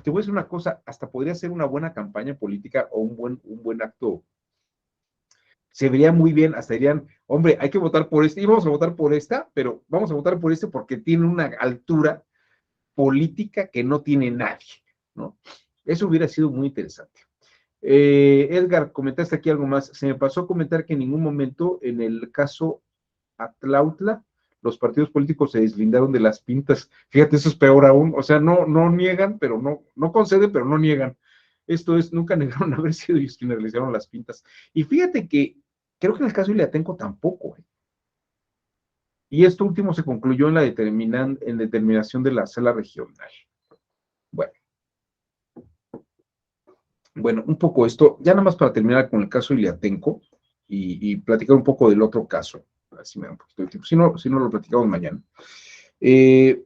te voy a decir una cosa, hasta podría ser una buena campaña política o un buen acto. Se vería muy bien, hasta dirían, hombre, hay que votar por este, y vamos a votar por esta, pero vamos a votar por este porque tiene una altura política que no tiene nadie, ¿no? Eso hubiera sido muy interesante. Edgar, comentaste aquí algo más. Se me pasó a comentar que en ningún momento en el caso Atlautla, los partidos políticos se deslindaron de las pintas. Fíjate, eso es peor aún. O sea, no niegan, pero no conceden, pero no niegan. Esto es, nunca negaron haber sido ellos quienes realizaron las pintas. Y fíjate que creo que en el caso de Iliatenco tampoco. Y esto último se concluyó en la determinación de la sala regional. Bueno, un poco esto, ya nada más para terminar con el caso de Iliatenco y platicar un poco del otro caso. Así me da un poquito de tiempo. Si no lo platicamos mañana. ¿Qué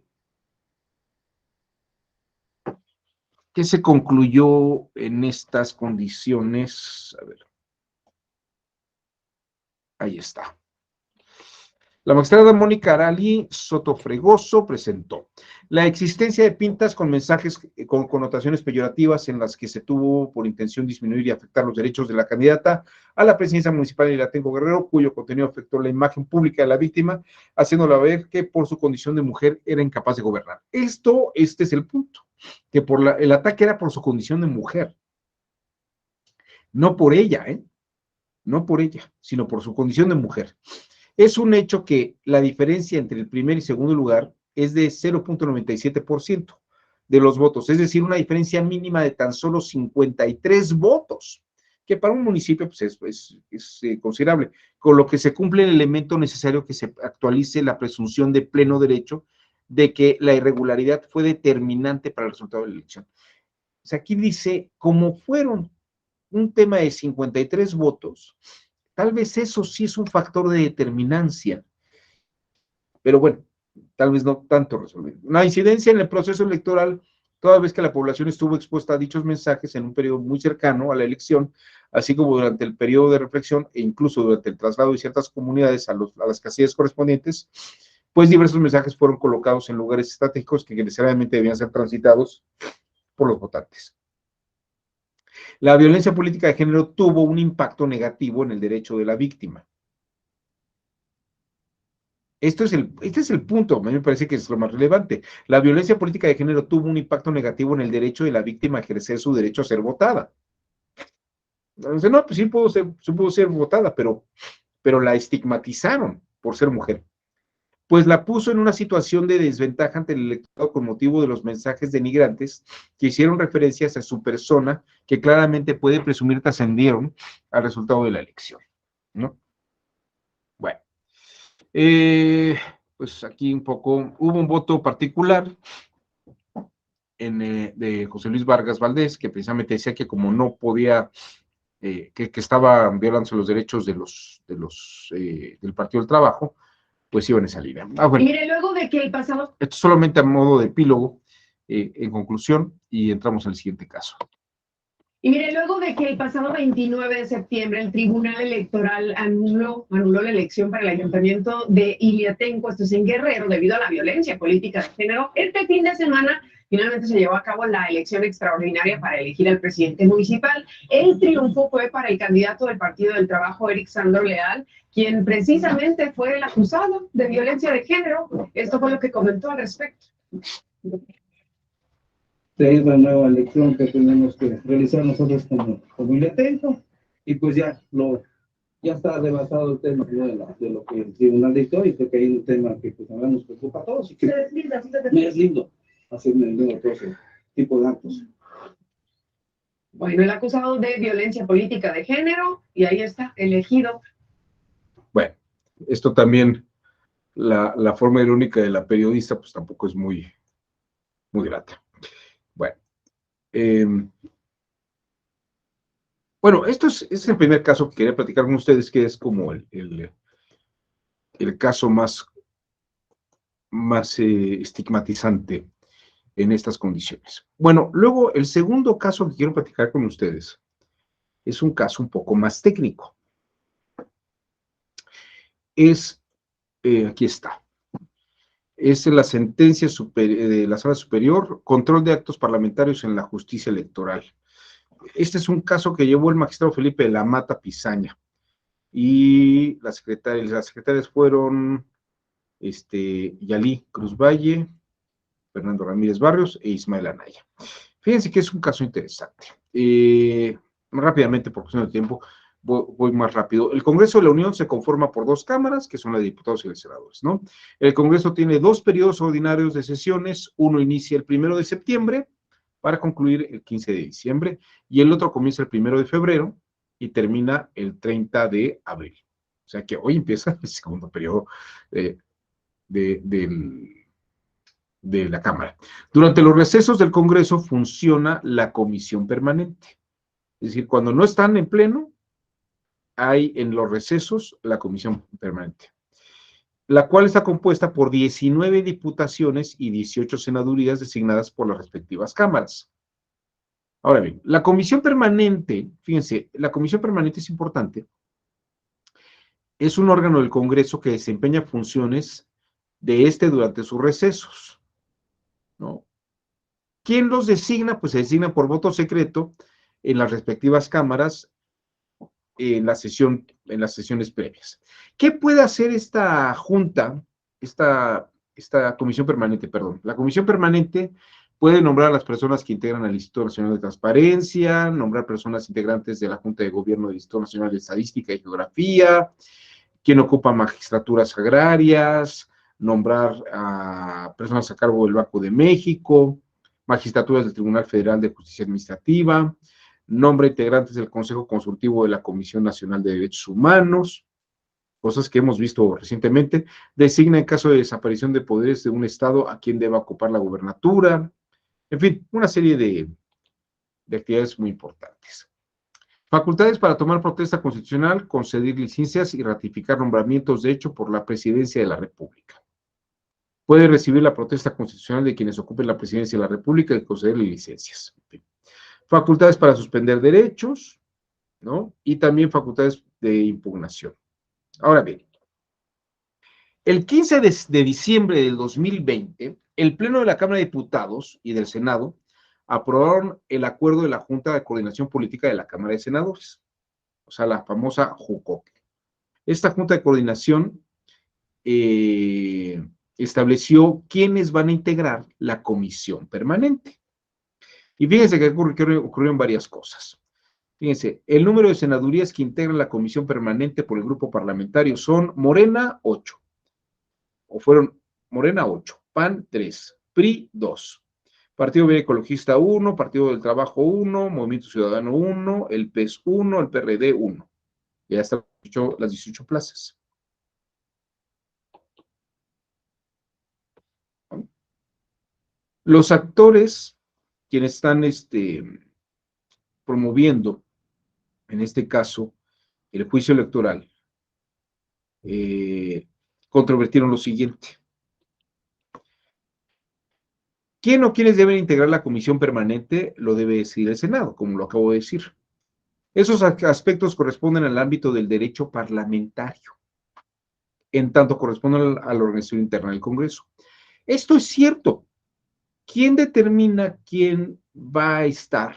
se concluyó en estas condiciones? A ver. Ahí está. La magistrada Mónica Arali Sotofregoso presentó la existencia de pintas con mensajes con connotaciones peyorativas en las que se tuvo por intención disminuir y afectar los derechos de la candidata a la presidencia municipal de Iliatenco Guerrero, cuyo contenido afectó la imagen pública de la víctima, haciéndola ver que por su condición de mujer era incapaz de gobernar. Este es el punto, que el ataque era por su condición de mujer, no por ella, no por ella, sino por su condición de mujer. Es un hecho que la diferencia entre el primer y segundo lugar es de 0.97% de los votos, es decir, una diferencia mínima de tan solo 53 votos, que para un municipio pues, es considerable, con lo que se cumple el elemento necesario que se actualice la presunción de pleno derecho de que la irregularidad fue determinante para el resultado de la elección. O sea, aquí dice, como fueron un tema de 53 votos, tal vez eso sí es un factor de determinancia, pero bueno, tal vez no tanto resolver. La incidencia en el proceso electoral, toda vez que la población estuvo expuesta a dichos mensajes en un periodo muy cercano a la elección, así como durante el periodo de reflexión e incluso durante el traslado de ciertas comunidades a las casillas correspondientes, pues diversos mensajes fueron colocados en lugares estratégicos que necesariamente debían ser transitados por los votantes. La violencia política de género tuvo un impacto negativo en el derecho de la víctima. Este es el punto, a mí me parece que es lo más relevante. La violencia política de género tuvo un impacto negativo en el derecho de la víctima a ejercer su derecho a ser votada. Entonces, no, pues sí pudo ser votada, pero la estigmatizaron por ser mujer. Pues la puso en una situación de desventaja ante el electorado con motivo de los mensajes denigrantes que hicieron referencias a su persona, que claramente puede presumir trascendieron al resultado de la elección, ¿no? Bueno, pues aquí un poco, hubo un voto particular de José Luis Vargas Valdés, que precisamente decía que como no podía, que estaban violando los derechos del Partido del Trabajo, pues iban a salir. Bueno. Mire, luego de que el pasado... Esto solamente a modo de epílogo, en conclusión, y entramos al siguiente caso. Y mire, luego de que el pasado 29 de septiembre el Tribunal Electoral anuló la elección para el Ayuntamiento de Iliatenco, esto es en Guerrero, debido a la violencia política de género, este fin de semana finalmente se llevó a cabo la elección extraordinaria para elegir al presidente municipal. El triunfo fue para el candidato del Partido del Trabajo, Erixandro Leal, quien precisamente fue el acusado de violencia de género. Esto fue lo que comentó al respecto. Es la nueva elección que tenemos que realizar nosotros como Iliatenco, y pues ya está rebasado el tema de lo que el tribunal dictó, y creo que hay un tema que pues ahora nos preocupa a todos, y que me es lindo hacerme todo ese tipo de actos. Bueno, el acusado de violencia política de género, y ahí está, elegido. Bueno, esto también, la forma irónica de la periodista, pues tampoco es muy grata. Bueno, esto es el primer caso que quería platicar con ustedes, que es como el caso más estigmatizante en estas condiciones. Bueno, luego el segundo caso que quiero platicar con ustedes es un caso un poco más técnico. Aquí está. Es la sentencia de la Sala Superior, control de actos parlamentarios en la justicia electoral. Este es un caso que llevó el magistrado Felipe de la Mata Pizaña, y las secretarias fueron Yalí Cruz Valle, Fernando Ramírez Barrios e Ismael Anaya. Fíjense que es un caso interesante. Rápidamente, por cuestión de tiempo, voy más rápido. El Congreso de la Unión se conforma por dos cámaras, que son la de diputados y de senadores, ¿no? El Congreso tiene dos periodos ordinarios de sesiones. Uno inicia el 1 de septiembre para concluir el 15 de diciembre, y el otro comienza el 1 de febrero y termina el 30 de abril. O sea que hoy empieza el segundo periodo de la Cámara. Durante los recesos del Congreso funciona la comisión permanente. Es decir, cuando no están en pleno, hay en los recesos la comisión permanente, la cual está compuesta por 19 diputaciones y 18 senadurías designadas por las respectivas cámaras. Ahora bien, la comisión permanente, fíjense, la comisión permanente es importante. Es un órgano del Congreso que desempeña funciones de durante sus recesos, ¿no? ¿Quién los designa? Pues se designa por voto secreto en las respectivas cámaras en las sesiones previas. ¿Qué puede hacer esta junta, esta comisión permanente, perdón? La comisión permanente puede nombrar a las personas que integran al Instituto Nacional de Transparencia, nombrar personas integrantes de la Junta de Gobierno del Instituto Nacional de Estadística y Geografía, quien ocupa magistraturas agrarias, nombrar a personas a cargo del Banco de México, magistraturas del Tribunal Federal de Justicia Administrativa, nombra integrantes del Consejo Consultivo de la Comisión Nacional de Derechos Humanos, cosas que hemos visto recientemente, designa en caso de desaparición de poderes de un Estado a quien deba ocupar la gubernatura, en fin, una serie de actividades muy importantes. Facultades para tomar protesta constitucional, conceder licencias y ratificar nombramientos de hecho por la Presidencia de la República. Puede recibir la protesta constitucional de quienes ocupen la Presidencia de la República y concederle licencias. En fin. Facultades para suspender derechos, ¿no? Y también facultades de impugnación. Ahora bien, el 15 de diciembre del 2020, el Pleno de la Cámara de Diputados y del Senado aprobaron el acuerdo de la Junta de Coordinación Política de la Cámara de Senadores, o sea, la famosa JUCOP. Esta Junta de Coordinación estableció quiénes van a integrar la comisión permanente. Y fíjense que ocurrieron varias cosas. Fíjense, el número de senadurías que integran la comisión permanente por el grupo parlamentario son Morena 8, o fueron Morena 8, PAN 3, PRI 2, Partido Verde Ecologista 1, Partido del Trabajo 1, Movimiento Ciudadano 1, el PES 1, el PRD 1. Ya están las 18 plazas. Los actores, quienes están promoviendo, en este caso, el juicio electoral, controvertieron lo siguiente. ¿Quién o quiénes deben integrar la comisión permanente? Lo debe decidir el Senado, como lo acabo de decir. Esos aspectos corresponden al ámbito del derecho parlamentario, en tanto corresponden a la organización interna del Congreso. Esto es cierto. ¿Quién determina quién va a estar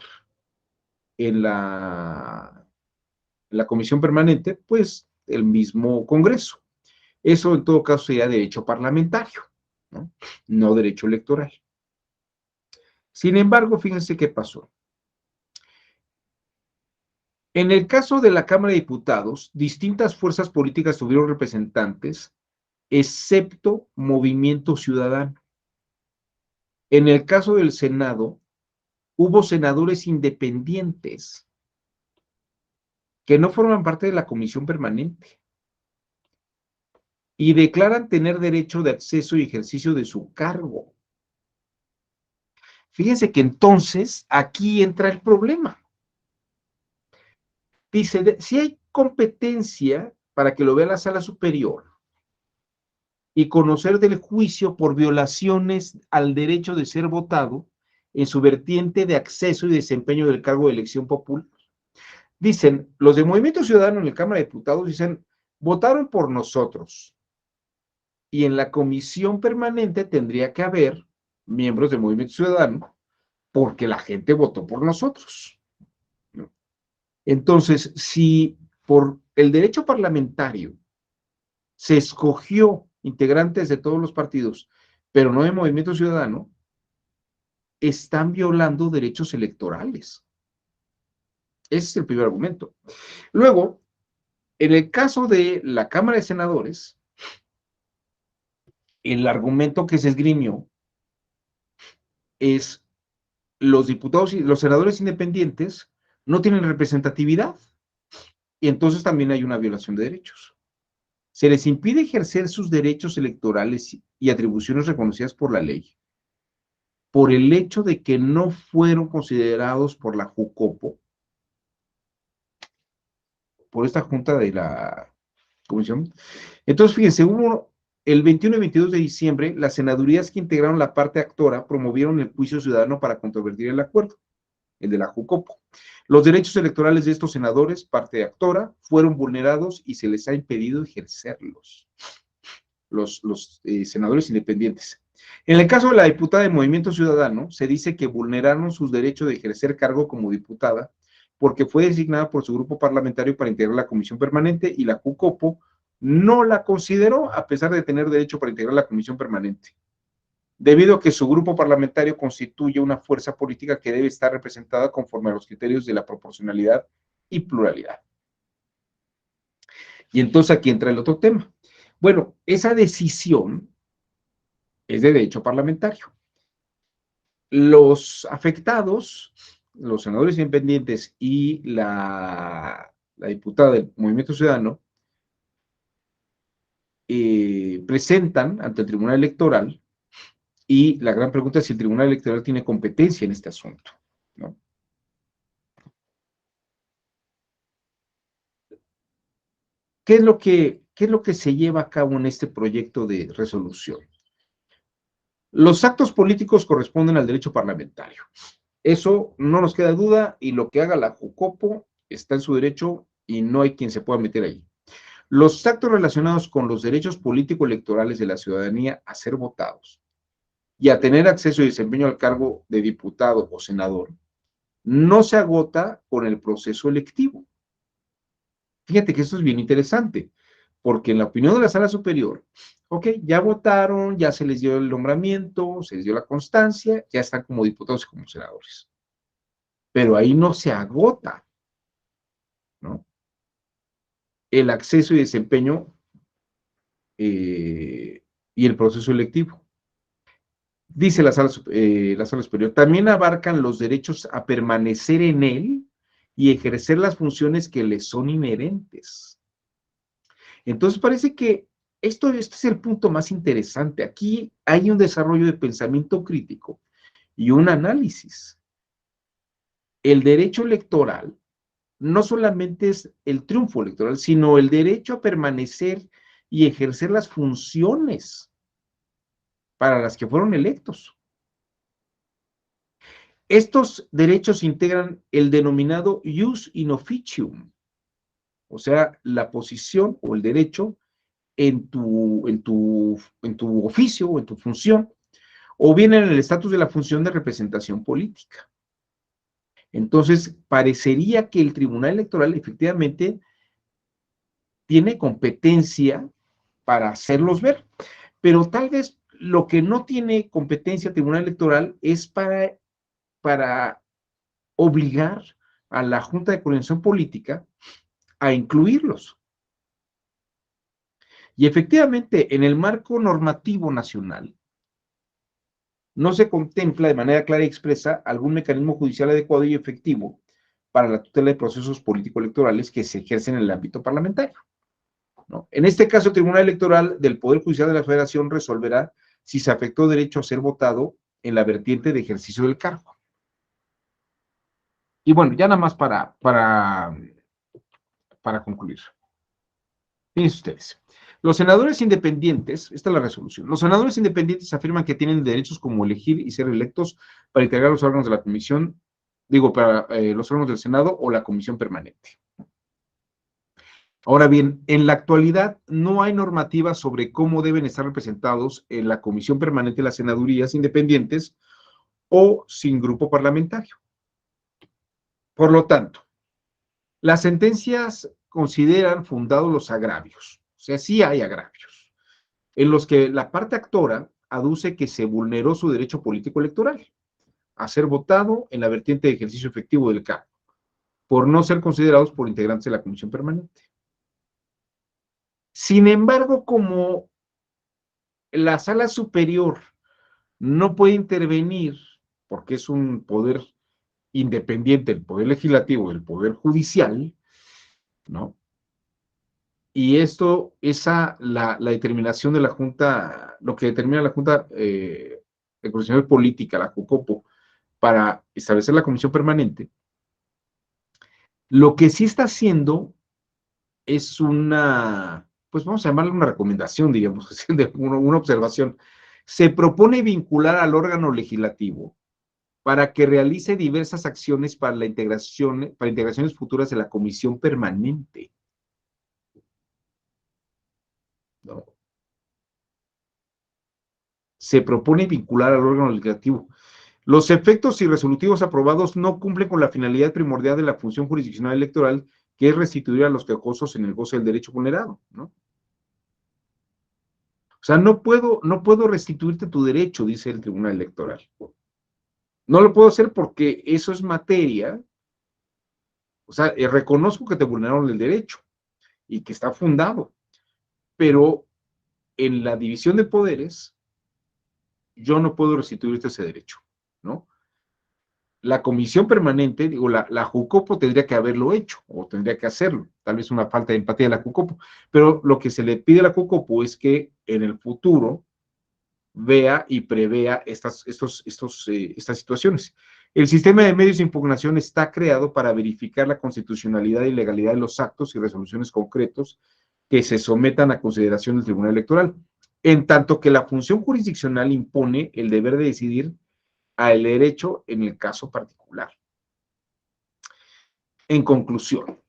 en la comisión permanente? Pues el mismo Congreso. Eso en todo caso sería derecho parlamentario, ¿no? No derecho electoral. Sin embargo, fíjense qué pasó. En el caso de la Cámara de Diputados, distintas fuerzas políticas tuvieron representantes, excepto Movimiento Ciudadano. En el caso del Senado, hubo senadores independientes que no forman parte de la comisión permanente y declaran tener derecho de acceso y ejercicio de su cargo. Fíjense que entonces aquí entra el problema. Dice, si hay competencia para que lo vea la sala superior y conocer del juicio por violaciones al derecho de ser votado en su vertiente de acceso y desempeño del cargo de elección popular. Dicen, los de Movimiento Ciudadano en la Cámara de Diputados dicen, votaron por nosotros. Y en la comisión permanente tendría que haber miembros de Movimiento Ciudadano porque la gente votó por nosotros. Entonces, si por el derecho parlamentario se escogió integrantes de todos los partidos, pero no de Movimiento Ciudadano, están violando derechos electorales. Ese es el primer argumento. Luego, en el caso de la Cámara de Senadores, el argumento que se esgrimió es los diputados y los senadores independientes no tienen representatividad y entonces también hay una violación de derechos. Se les impide ejercer sus derechos electorales y atribuciones reconocidas por la ley por el hecho de que no fueron considerados por la JUCOPO, por esta junta de la comisión. Entonces, fíjense, hubo el 21 y 22 de diciembre, las senadurías que integraron la parte actora promovieron el juicio ciudadano para controvertir el acuerdo, el de la JUCOPO. Los derechos electorales de estos senadores, parte actora, fueron vulnerados y se les ha impedido ejercerlos. Los senadores independientes. En el caso de la diputada de Movimiento Ciudadano, se dice que vulneraron sus derechos de ejercer cargo como diputada porque fue designada por su grupo parlamentario para integrar la comisión permanente y la JUCOPO no la consideró a pesar de tener derecho para integrar la comisión permanente, debido a que su grupo parlamentario constituye una fuerza política que debe estar representada conforme a los criterios de la proporcionalidad y pluralidad. Y entonces aquí entra el otro tema. Bueno, esa decisión es de derecho parlamentario. Los afectados, los senadores independientes y la diputada del Movimiento Ciudadano, presentan ante el Tribunal Electoral y la gran pregunta es si el Tribunal Electoral tiene competencia en este asunto, ¿no? ¿Qué es lo que se lleva a cabo en este proyecto de resolución? Los actos políticos corresponden al derecho parlamentario. Eso no nos queda duda y lo que haga la JUCOPO está en su derecho y no hay quien se pueda meter ahí. Los actos relacionados con los derechos político-electorales de la ciudadanía a ser votados y a tener acceso y desempeño al cargo de diputado o senador no se agota con el proceso electivo. Fíjate que esto es bien interesante, porque en la opinión de la Sala Superior, ok, ya votaron, ya se les dio el nombramiento, se les dio la constancia, ya están como diputados y como senadores. Pero ahí no se agota, ¿no? El acceso y desempeño y el proceso electivo. Dice la Sala Superior, también abarcan los derechos a permanecer en él y ejercer las funciones que les son inherentes. Entonces parece que este es el punto más interesante. Aquí hay un desarrollo de pensamiento crítico y un análisis. El derecho electoral no solamente es el triunfo electoral, sino el derecho a permanecer y ejercer las funciones para las que fueron electos. Estos derechos integran el denominado jus in officium, o sea, la posición o el derecho en tu oficio o en tu función, o bien en el estatus de la función de representación política. Entonces, parecería que el Tribunal Electoral efectivamente tiene competencia para hacerlos ver, pero tal vez lo que no tiene competencia el Tribunal Electoral es para obligar a la Junta de Coordinación Política a incluirlos. Y efectivamente, en el marco normativo nacional, no se contempla de manera clara y expresa algún mecanismo judicial adecuado y efectivo para la tutela de procesos político-electorales que se ejercen en el ámbito parlamentario, ¿no? En este caso, el Tribunal Electoral del Poder Judicial de la Federación resolverá si se afectó derecho a ser votado en la vertiente de ejercicio del cargo. Y bueno, ya nada más para concluir. Fíjense ustedes. Los senadores independientes, esta es la resolución, los senadores independientes afirman que tienen derechos como elegir y ser electos para integrar los órganos de la comisión, para los órganos del Senado o la comisión permanente. Ahora bien, en la actualidad no hay normativa sobre cómo deben estar representados en la comisión permanente de las senadurías independientes o sin grupo parlamentario. Por lo tanto, las sentencias consideran fundados los agravios, o sea, sí hay agravios, en los que la parte actora aduce que se vulneró su derecho político electoral a ser votado en la vertiente de ejercicio efectivo del cargo, por no ser considerados por integrantes de la comisión permanente. Sin embargo, como la sala superior no puede intervenir, porque es un poder independiente, el poder legislativo del poder judicial, ¿no? Y esto, la determinación de la Junta, lo que determina la Junta de Coordinación Política, la JUCOPO, para establecer la comisión permanente, lo que sí está haciendo es pues vamos a llamarle una recomendación, digamos, una observación. Se propone vincular al órgano legislativo para que realice diversas acciones para integraciones futuras de la comisión permanente. ¿No? Se propone vincular al órgano legislativo. Los efectos irresolutivos aprobados no cumplen con la finalidad primordial de la función jurisdiccional electoral, que es restituir a los quejosos en el goce del derecho vulnerado, ¿no? O sea, no puedo restituirte tu derecho, dice el Tribunal Electoral. No lo puedo hacer porque eso es materia, o sea, reconozco que te vulneraron el derecho y que está fundado, pero en la división de poderes, yo no puedo restituirte ese derecho, ¿no? La comisión permanente, digo, la JUCOPO tendría que haberlo hecho, o tendría que hacerlo, tal vez una falta de empatía de la JUCOPO, pero lo que se le pide a la JUCOPO es que en el futuro vea y prevea estas situaciones. El sistema de medios de impugnación está creado para verificar la constitucionalidad y legalidad de los actos y resoluciones concretos que se sometan a consideración del Tribunal Electoral, en tanto que la función jurisdiccional impone el deber de decidir al derecho en el caso particular. En conclusión,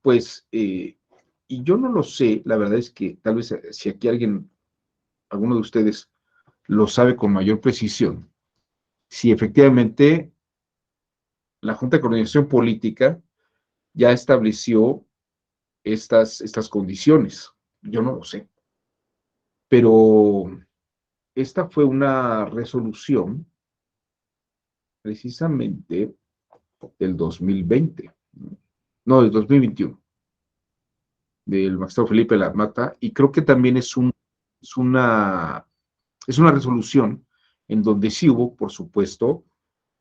pues, y yo no lo sé, la verdad es que tal vez si aquí alguno de ustedes lo sabe con mayor precisión, si efectivamente la Junta de Coordinación Política ya estableció estas condiciones. Yo no lo sé. Pero esta fue una resolución precisamente del 2020, no, del 2021, del magistrado Felipe Lamata, y creo que también es una resolución en donde sí hubo, por supuesto,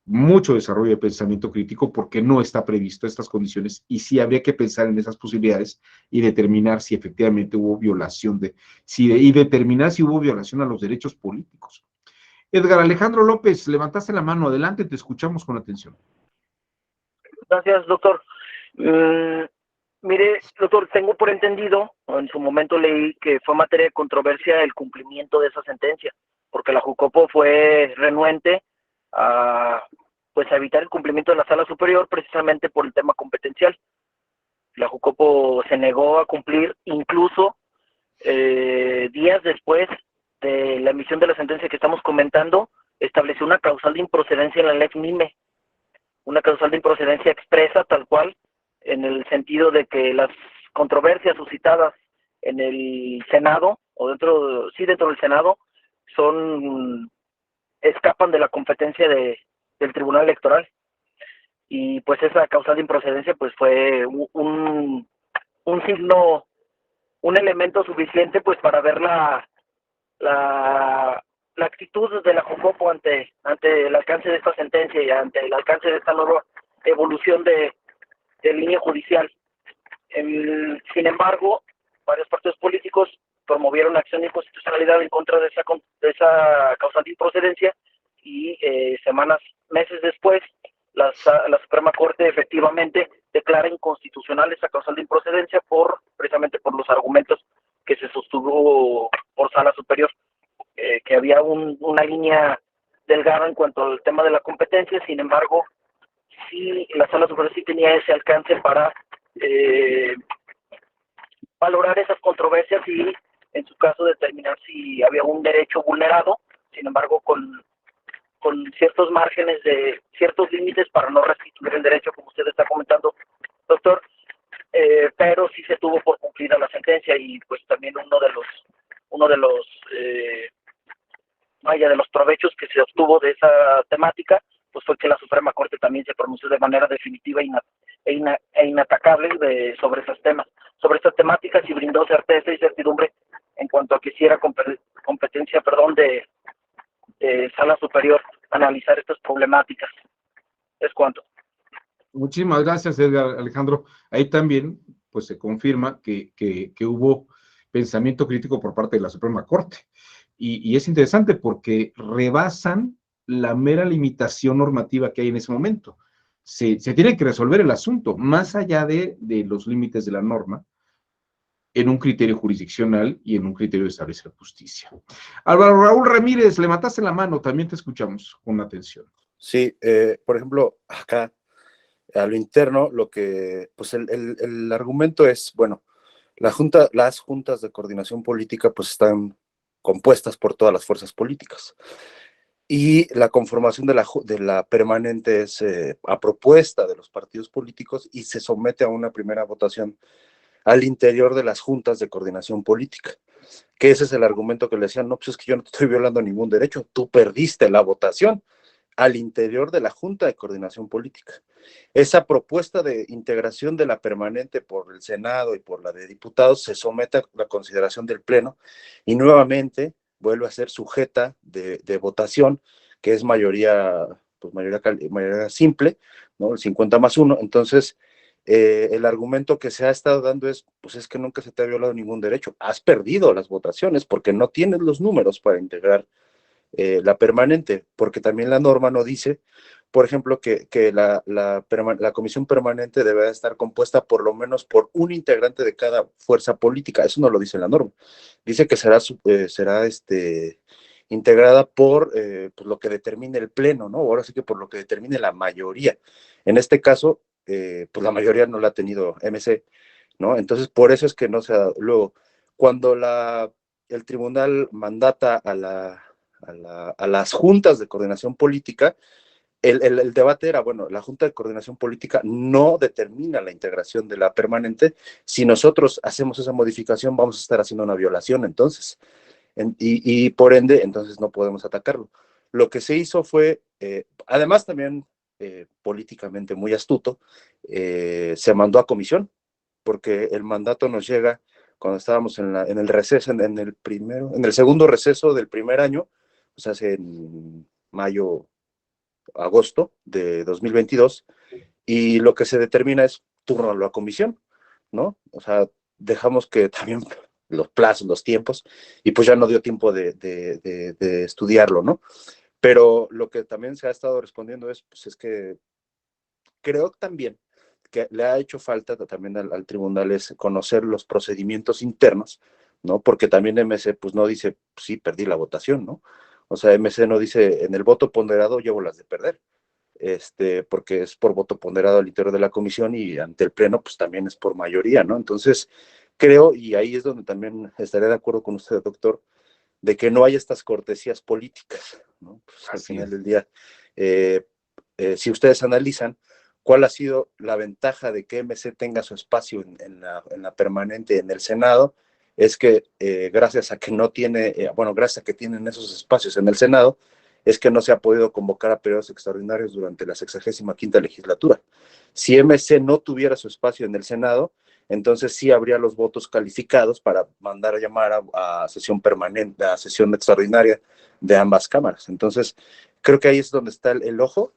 mucho desarrollo de pensamiento crítico porque no está previsto estas condiciones y sí habría que pensar en esas posibilidades y determinar si efectivamente hubo violación y determinar si hubo violación a los derechos políticos. Edgar Alejandro López, levantaste la mano, adelante, te escuchamos con atención. Gracias, doctor. Mire, doctor, tengo por entendido, en su momento leí que fue materia de controversia el cumplimiento de esa sentencia, porque la JUCOPO fue renuente pues a evitar el cumplimiento de la Sala Superior precisamente por el tema competencial. La Jucopo se negó a cumplir, incluso días después de la emisión de la sentencia que estamos comentando, estableció una causal de improcedencia en la ley MIME, una causal de improcedencia expresa tal cual, en el sentido de que las controversias suscitadas en el Senado, o dentro del Senado, escapan de la competencia del Tribunal Electoral. Y pues esa causal de improcedencia pues fue un signo, un elemento suficiente pues para ver la actitud de la Jucopo ante el alcance de esta sentencia y ante el alcance de esta nueva evolución de línea judicial. Sin embargo, varios partidos políticos promovieron acción de inconstitucionalidad en contra de esa causal de improcedencia y meses después, la Suprema Corte efectivamente declara inconstitucional esa causal de improcedencia precisamente por los argumentos que se sostuvo por Sala Superior, que había una línea delgada en cuanto al tema de la competencia. Sin embargo, sí, la Sala Superior sí tenía ese alcance para valorar esas controversias y, en su caso, determinar si había un derecho vulnerado, sin embargo, con ciertos márgenes ciertos límites para no restituir el derecho, como usted está comentando, doctor, pero sí se tuvo por cumplida la sentencia. Y pues también uno de los provechos que se obtuvo de esa temática pues fue que la Suprema Corte también se pronunció de manera definitiva e inatacable sobre esos temas, sobre estas temáticas, y brindó certeza y certidumbre en cuanto a que si era competencia de Sala Superior analizar estas problemáticas. Es cuanto. Muchísimas gracias, Edgar Alejandro. Ahí también pues se confirma que hubo pensamiento crítico por parte de la Suprema Corte. Y es interesante porque rebasan la mera limitación normativa que hay en ese momento. Se tiene que resolver el asunto, más allá de los límites de la norma, en un criterio jurisdiccional y en un criterio de establecer justicia. Álvaro Raúl Ramírez, levantaste la mano, también te escuchamos con atención. Sí, por ejemplo, acá, a lo interno, pues el argumento es, bueno, las juntas de coordinación política pues están compuestas por todas las fuerzas políticas. Y la conformación de la permanente es a propuesta de los partidos políticos y se somete a una primera votación al interior de las juntas de coordinación política. Que ese es el argumento que le decían, no, pues es que yo no te estoy violando ningún derecho, tú perdiste la votación al interior de la Junta de Coordinación Política. Esa propuesta de integración de la permanente por el Senado y por la de diputados se somete a la consideración del Pleno y nuevamente vuelve a ser sujeta de votación, que es mayoría simple, ¿no? El 50+1. Entonces, el argumento que se ha estado dando es, pues es que nunca se te ha violado ningún derecho, has perdido las votaciones porque no tienes los números para integrar la permanente, porque también la norma no dice, por ejemplo, que la comisión permanente debe estar compuesta por lo menos por un integrante de cada fuerza política. Eso no lo dice la norma. Dice que será integrada por pues lo que determine el Pleno, ¿no? Ahora sí que por lo que determine la mayoría. En este caso, pues la mayoría no la ha tenido MC, ¿no? Entonces, por eso es que no se ha dado. Luego, cuando el tribunal mandata a las juntas de coordinación política, el debate era, bueno, la Junta de Coordinación Política no determina la integración de la permanente. Si nosotros hacemos esa modificación, vamos a estar haciendo una violación, entonces. Y por ende, entonces no podemos atacarlo. Lo que se hizo fue, además también políticamente muy astuto, se mandó a comisión, porque el mandato nos llega cuando estábamos en el receso, en el segundo receso del primer año, o sea, en agosto de 2022, y lo que se determina es turnarlo a comisión, ¿no? O sea, dejamos que también los plazos, los tiempos, y pues ya no dio tiempo de estudiarlo, ¿no? Pero lo que también se ha estado respondiendo es que creo también que le ha hecho falta también al tribunal es conocer los procedimientos internos, ¿no? Porque también MC pues no dice, sí, perdí la votación, ¿no? O sea, MC no dice en el voto ponderado llevo las de perder, porque es por voto ponderado al interior de la comisión y ante el pleno pues también es por mayoría, ¿no? Entonces creo, y ahí es donde también estaré de acuerdo con usted, doctor, de que no hay estas cortesías políticas, ¿no? Pues, al final del día, si ustedes analizan cuál ha sido la ventaja de que MC tenga su espacio en la permanente en el Senado, es que gracias a que no tiene, gracias a que tienen esos espacios en el Senado, es que no se ha podido convocar a periodos extraordinarios durante la 65ª legislatura. Si MC no tuviera su espacio en el Senado, entonces sí habría los votos calificados para mandar a llamar a sesión permanente, a sesión extraordinaria de ambas cámaras. Entonces, creo que ahí es donde está el ojo.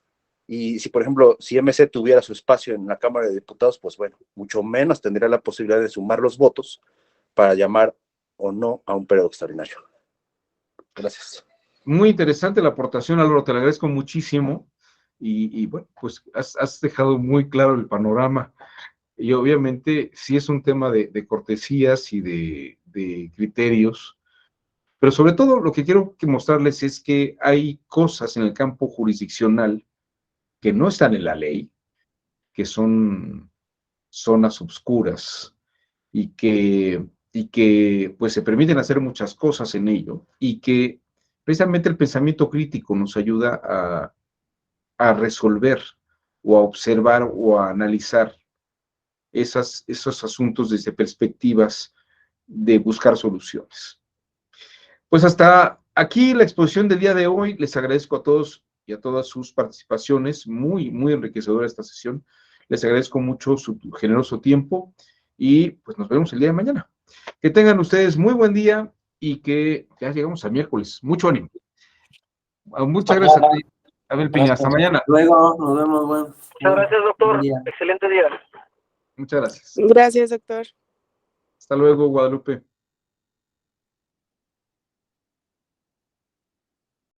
Y si, por ejemplo, si MC tuviera su espacio en la Cámara de Diputados, pues bueno, mucho menos tendría la posibilidad de sumar los votos para llamar o no a un periodo extraordinario. Gracias. Muy interesante la aportación, Álvaro, te lo agradezco muchísimo. Y bueno, pues has dejado muy claro el panorama. Y obviamente sí es un tema de cortesías y de criterios, pero sobre todo lo que quiero mostrarles es que hay cosas en el campo jurisdiccional que no están en la ley, que son zonas obscuras y que pues se permiten hacer muchas cosas en ello, y que precisamente el pensamiento crítico nos ayuda a resolver o a observar o a analizar esos asuntos desde perspectivas de buscar soluciones. Pues hasta aquí la exposición del día de hoy. Les agradezco a todos y a todas sus participaciones, muy, muy enriquecedora esta sesión. Les agradezco mucho su generoso tiempo y pues nos vemos el día de mañana. Que tengan ustedes muy buen día y que ya llegamos a miércoles. Mucho ánimo. Muchas gracias a ti, Abel Piña. Hasta mañana. Luego, nos vemos. Bueno. Muchas gracias, doctor. Excelente día. Muchas gracias. Gracias, doctor. Hasta luego, Guadalupe.